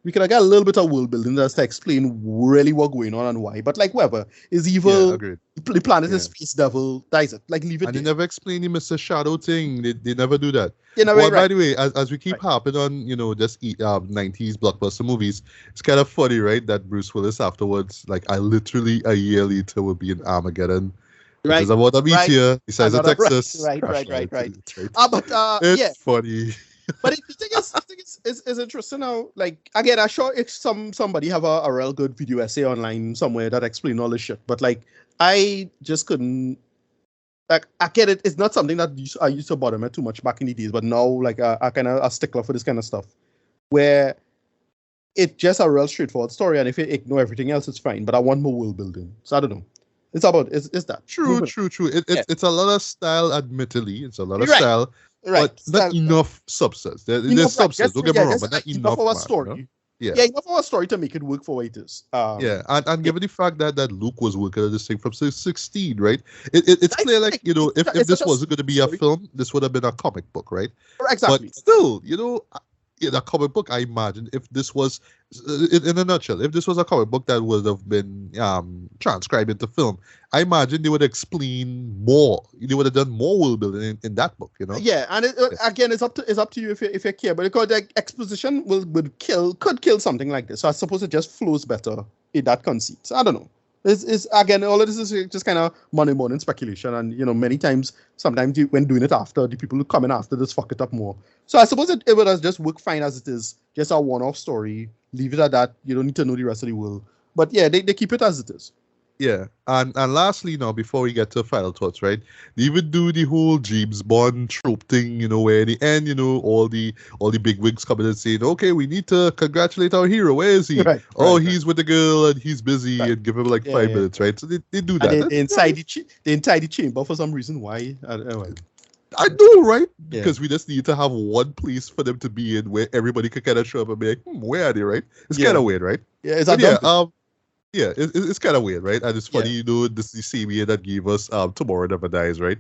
we could have got a little bit of world building just to explain really what's going on and why. But like whoever is evil, the planet is space devil, that is it. Like leave it. And there. they never explain the Mr. Shadow thing. They never do that. By the way, as we keep harping on, just 90s blockbuster movies, it's kind of funny, right? That Bruce Willis afterwards, like I literally a year later will be in Armageddon. Right. Because about a meteor, the size of Texas. Right. It's funny. But the thing is interesting now. Like again, I'm sure if somebody have a real good video essay online somewhere that explain all this shit. But like, I just couldn't. Like I get it. It's not something that I used to bother me too much back in the days. But now, like, I kind of a stickler for this kind of stuff, where it's just a real straightforward story, and if you ignore everything else, it's fine. But I want more world building. So I don't know. It's that. True. It's a lot of style, admittedly. It's a lot of style. Right. But not enough substance. There's substance, don't get me wrong, but not enough of a story. Yeah, enough of a story to make it work for what it is. And given the fact that Luke was working on this thing from 16, right? It's clear, like, if this wasn't going to be a film, this would have been a comic book, right? Exactly. But still, in a comic book, I imagine if this was, in a nutshell, if this was a comic book that would have been transcribed into film, I imagine they would explain more. They would have done more world building in that book, Yeah, and again, it's up to you if you care. But because like exposition could kill something like this. So I suppose it just flows better in that conceit. So I don't know. It's again, all of this is just kind of Monday morning speculation, and many times, sometimes when doing it after, the people who come in after just fuck it up more. So I suppose it would have just work fine as it is, just a one-off story. Leave it at that. You don't need to know the rest of the world. But yeah, they keep it as it is. Yeah, and lastly, now before we get to final thoughts, right? They even do the whole James Bond trope thing, where in the end, all the big wigs come in and saying, "Okay, we need to congratulate our hero. Where is he? He's with the girl and he's busy," and give him like 5 minutes, right? So they do that. And they inside the chamber for some reason. Why? I know, right? Because we just need to have one place for them to be in where everybody can kind of show up and be like, where are they, right? It's kind of weird, right? Yeah, it's kind of weird, right? And it's funny, this is the same year that gave us Tomorrow Never Dies, right?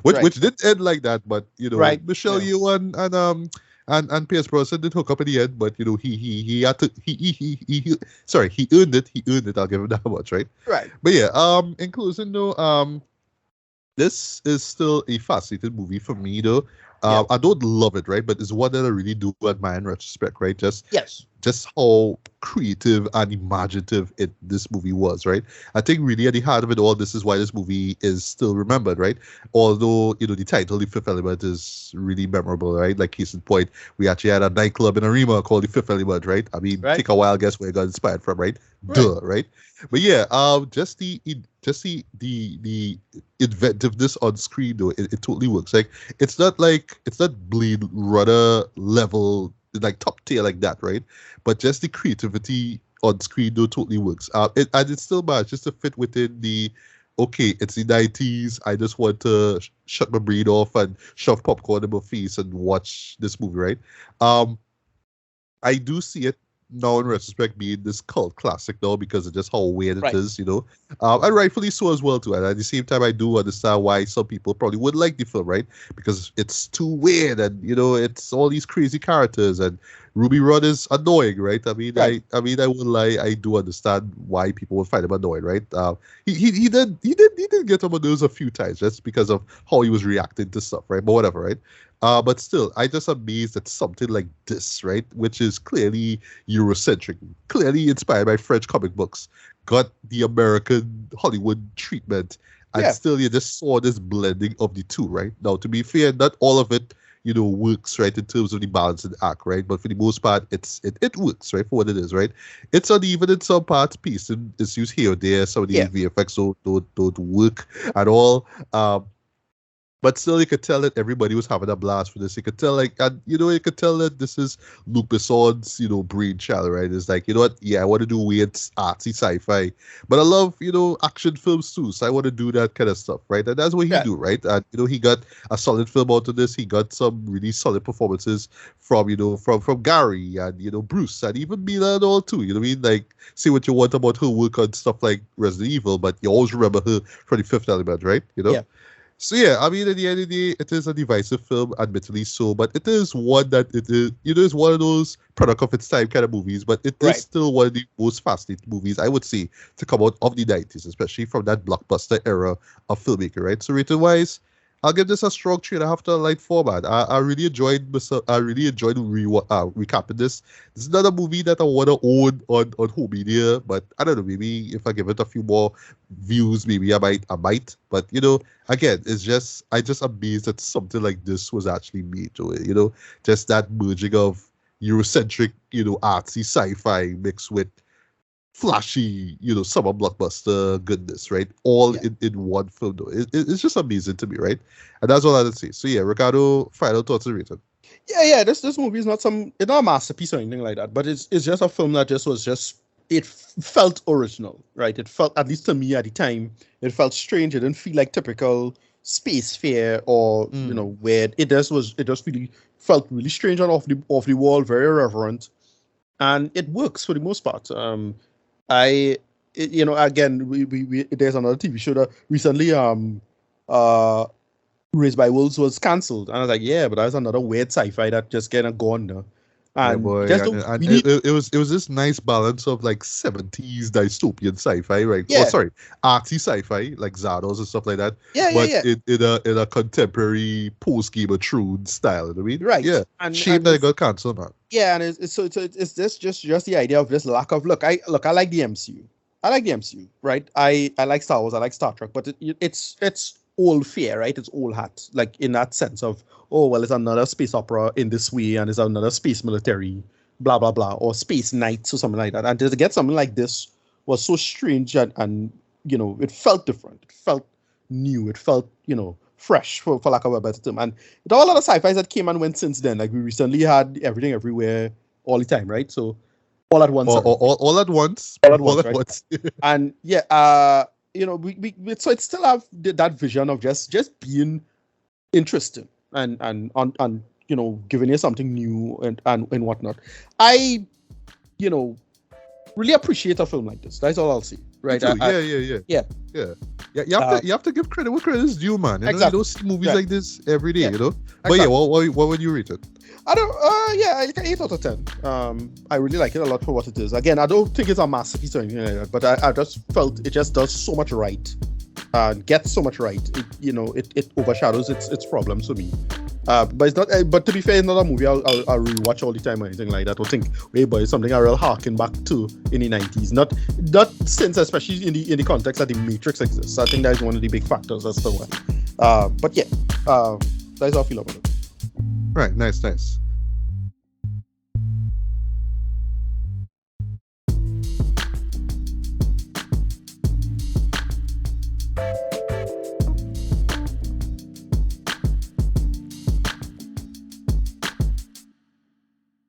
Which didn't end like that, but Michelle Yeoh and Pierce Brosnan did hook up at the end, but he had to he earned it. I'll give him that much, right? Right. But yeah, in closing though, this is still a fascinating movie for me though. I don't love it, right? But it's one that I really do admire in retrospect, right? Just just how creative and imaginative this movie was, right? I think really at the heart of it all, this is why this movie is still remembered, right? Although, the title, The Fifth Element, is really memorable, right? Like, case in point, we actually had a nightclub in Arima called The Fifth Element, right? I mean, take a while, guess where it got inspired from, right? Duh, right? But yeah, just the inventiveness on screen, though, it totally works. Like, it's not Blade Runner level, like top tier like that, right? But just the creativity on screen, though, totally works. And it still manages to fit within okay, it's the 90s. I just want to shut my brain off and shove popcorn in my face and watch this movie, right? I do see it now in retrospect being this cult classic now because of just how weird it is, and rightfully so as well too. And at the same time, I do understand why some people probably would like the film, right? Because it's too weird and it's all these crazy characters and Ruby Rod is annoying, right? I mean, I won't lie, I do understand why people would find him annoying, right? He did get on my nerves a few times just because of how he was reacting to stuff, right? But whatever, right? But still, I just amazed at something like this, right? Which is clearly Eurocentric, clearly inspired by French comic books, got the American Hollywood treatment, and still you just saw this blending of the two, right? Now, to be fair, not all of it, works, right, in terms of the balance and act, right? But for the most part, it works, right, for what it is, right? It's uneven in some parts, pacing is used here or there. Some of the VFX don't work at all. But still, you could tell that everybody was having a blast for this. You could tell, you could tell that this is Luc Besson's, brainchild, right? It's like, you know what? Yeah, I want to do weird, artsy sci-fi, but I love, action films too. So I want to do that kind of stuff, right? And that's what he do, right? And he got a solid film out of this. He got some really solid performances from, from Gary and Bruce and even Mila and all too. You know what I mean? Like, say what you want about her work on stuff like Resident Evil, but you always remember her from The Fifth Element, right? Yeah. So yeah, I mean, at the end of the day, it is a divisive film, admittedly so, but it is one that it is, it's one of those product of its time kind of movies, but it is still one of the most fascinating movies, I would say, to come out of the 90s, especially from that blockbuster era of filmmaking, right? So rating-wise, I'll give this a strong 3.5 to a light 4, man. I really enjoyed recapping this. This is not a movie that I want to own on home media, but I don't know, maybe if I give it a few more views, maybe I might. But again, I just amazed that something like this was actually made to it. Just that merging of Eurocentric, artsy sci-fi mixed with flashy, summer blockbuster goodness, right? All in one film, though. It's just amazing to me, right? And that's all I would say. So yeah, Ricardo, final thoughts and rating. Yeah. This movie is it's not a masterpiece or anything like that, but it's just a film that it felt original, right? It felt, at least to me at the time, it felt strange. It didn't feel like typical space fair or weird. It just really felt really strange and off the wall, very irreverent, and it works for the most part. Again, we there's another TV show that recently Raised by Wolves was cancelled, and I was like, yeah, but that's another weird sci-fi that just kind of gone now. And, it was this nice balance of like 70s dystopian sci-fi, right? Yeah. Oh, sorry, artsy sci-fi like Zardos and stuff like that. In a contemporary post Game of Thrones style. You know what I mean? Right. Yeah. And that it got cancelled, man. Yeah, and it's this just the idea of this lack of I like the MCU. I like the MCU, right? I like Star Wars, I like Star Trek, but it's old fair, right? It's old hat, like in that sense of, oh, well, it's another space opera in this way, and it's another space military, blah, blah, blah, or space knights or something like that. And to get something like this was so strange and it felt different. It felt new. It felt, fresh, for lack of a better term. And there are a lot of sci-fis that came and went since then. Like, we recently had Everything Everywhere all the time, right? So, all at once. All at once. All at once. And, yeah, so it still have that vision of just being interesting and giving you something new and whatnot. I really appreciate a film like this. That's all I'll say, right? Yeah. You have to give credit where credit is due, man. You don't see movies like this every day, But yeah, what would you rate it? I don't. Like an 8 out of 10. I really like it a lot for what it is. Again, I don't think it's a masterpiece or anything like that, but I just felt it just does so much right, gets so much right. It overshadows its problems for me, But it's not. But to be fair, it's not a movie I'll rewatch all the time or anything like that. Or think, wait, but it's something I will harken back to in the 90s. Not since, especially in the context that the Matrix exists. I think that is one of the big factors as to why. But yeah, that's how I feel about it. Right, nice.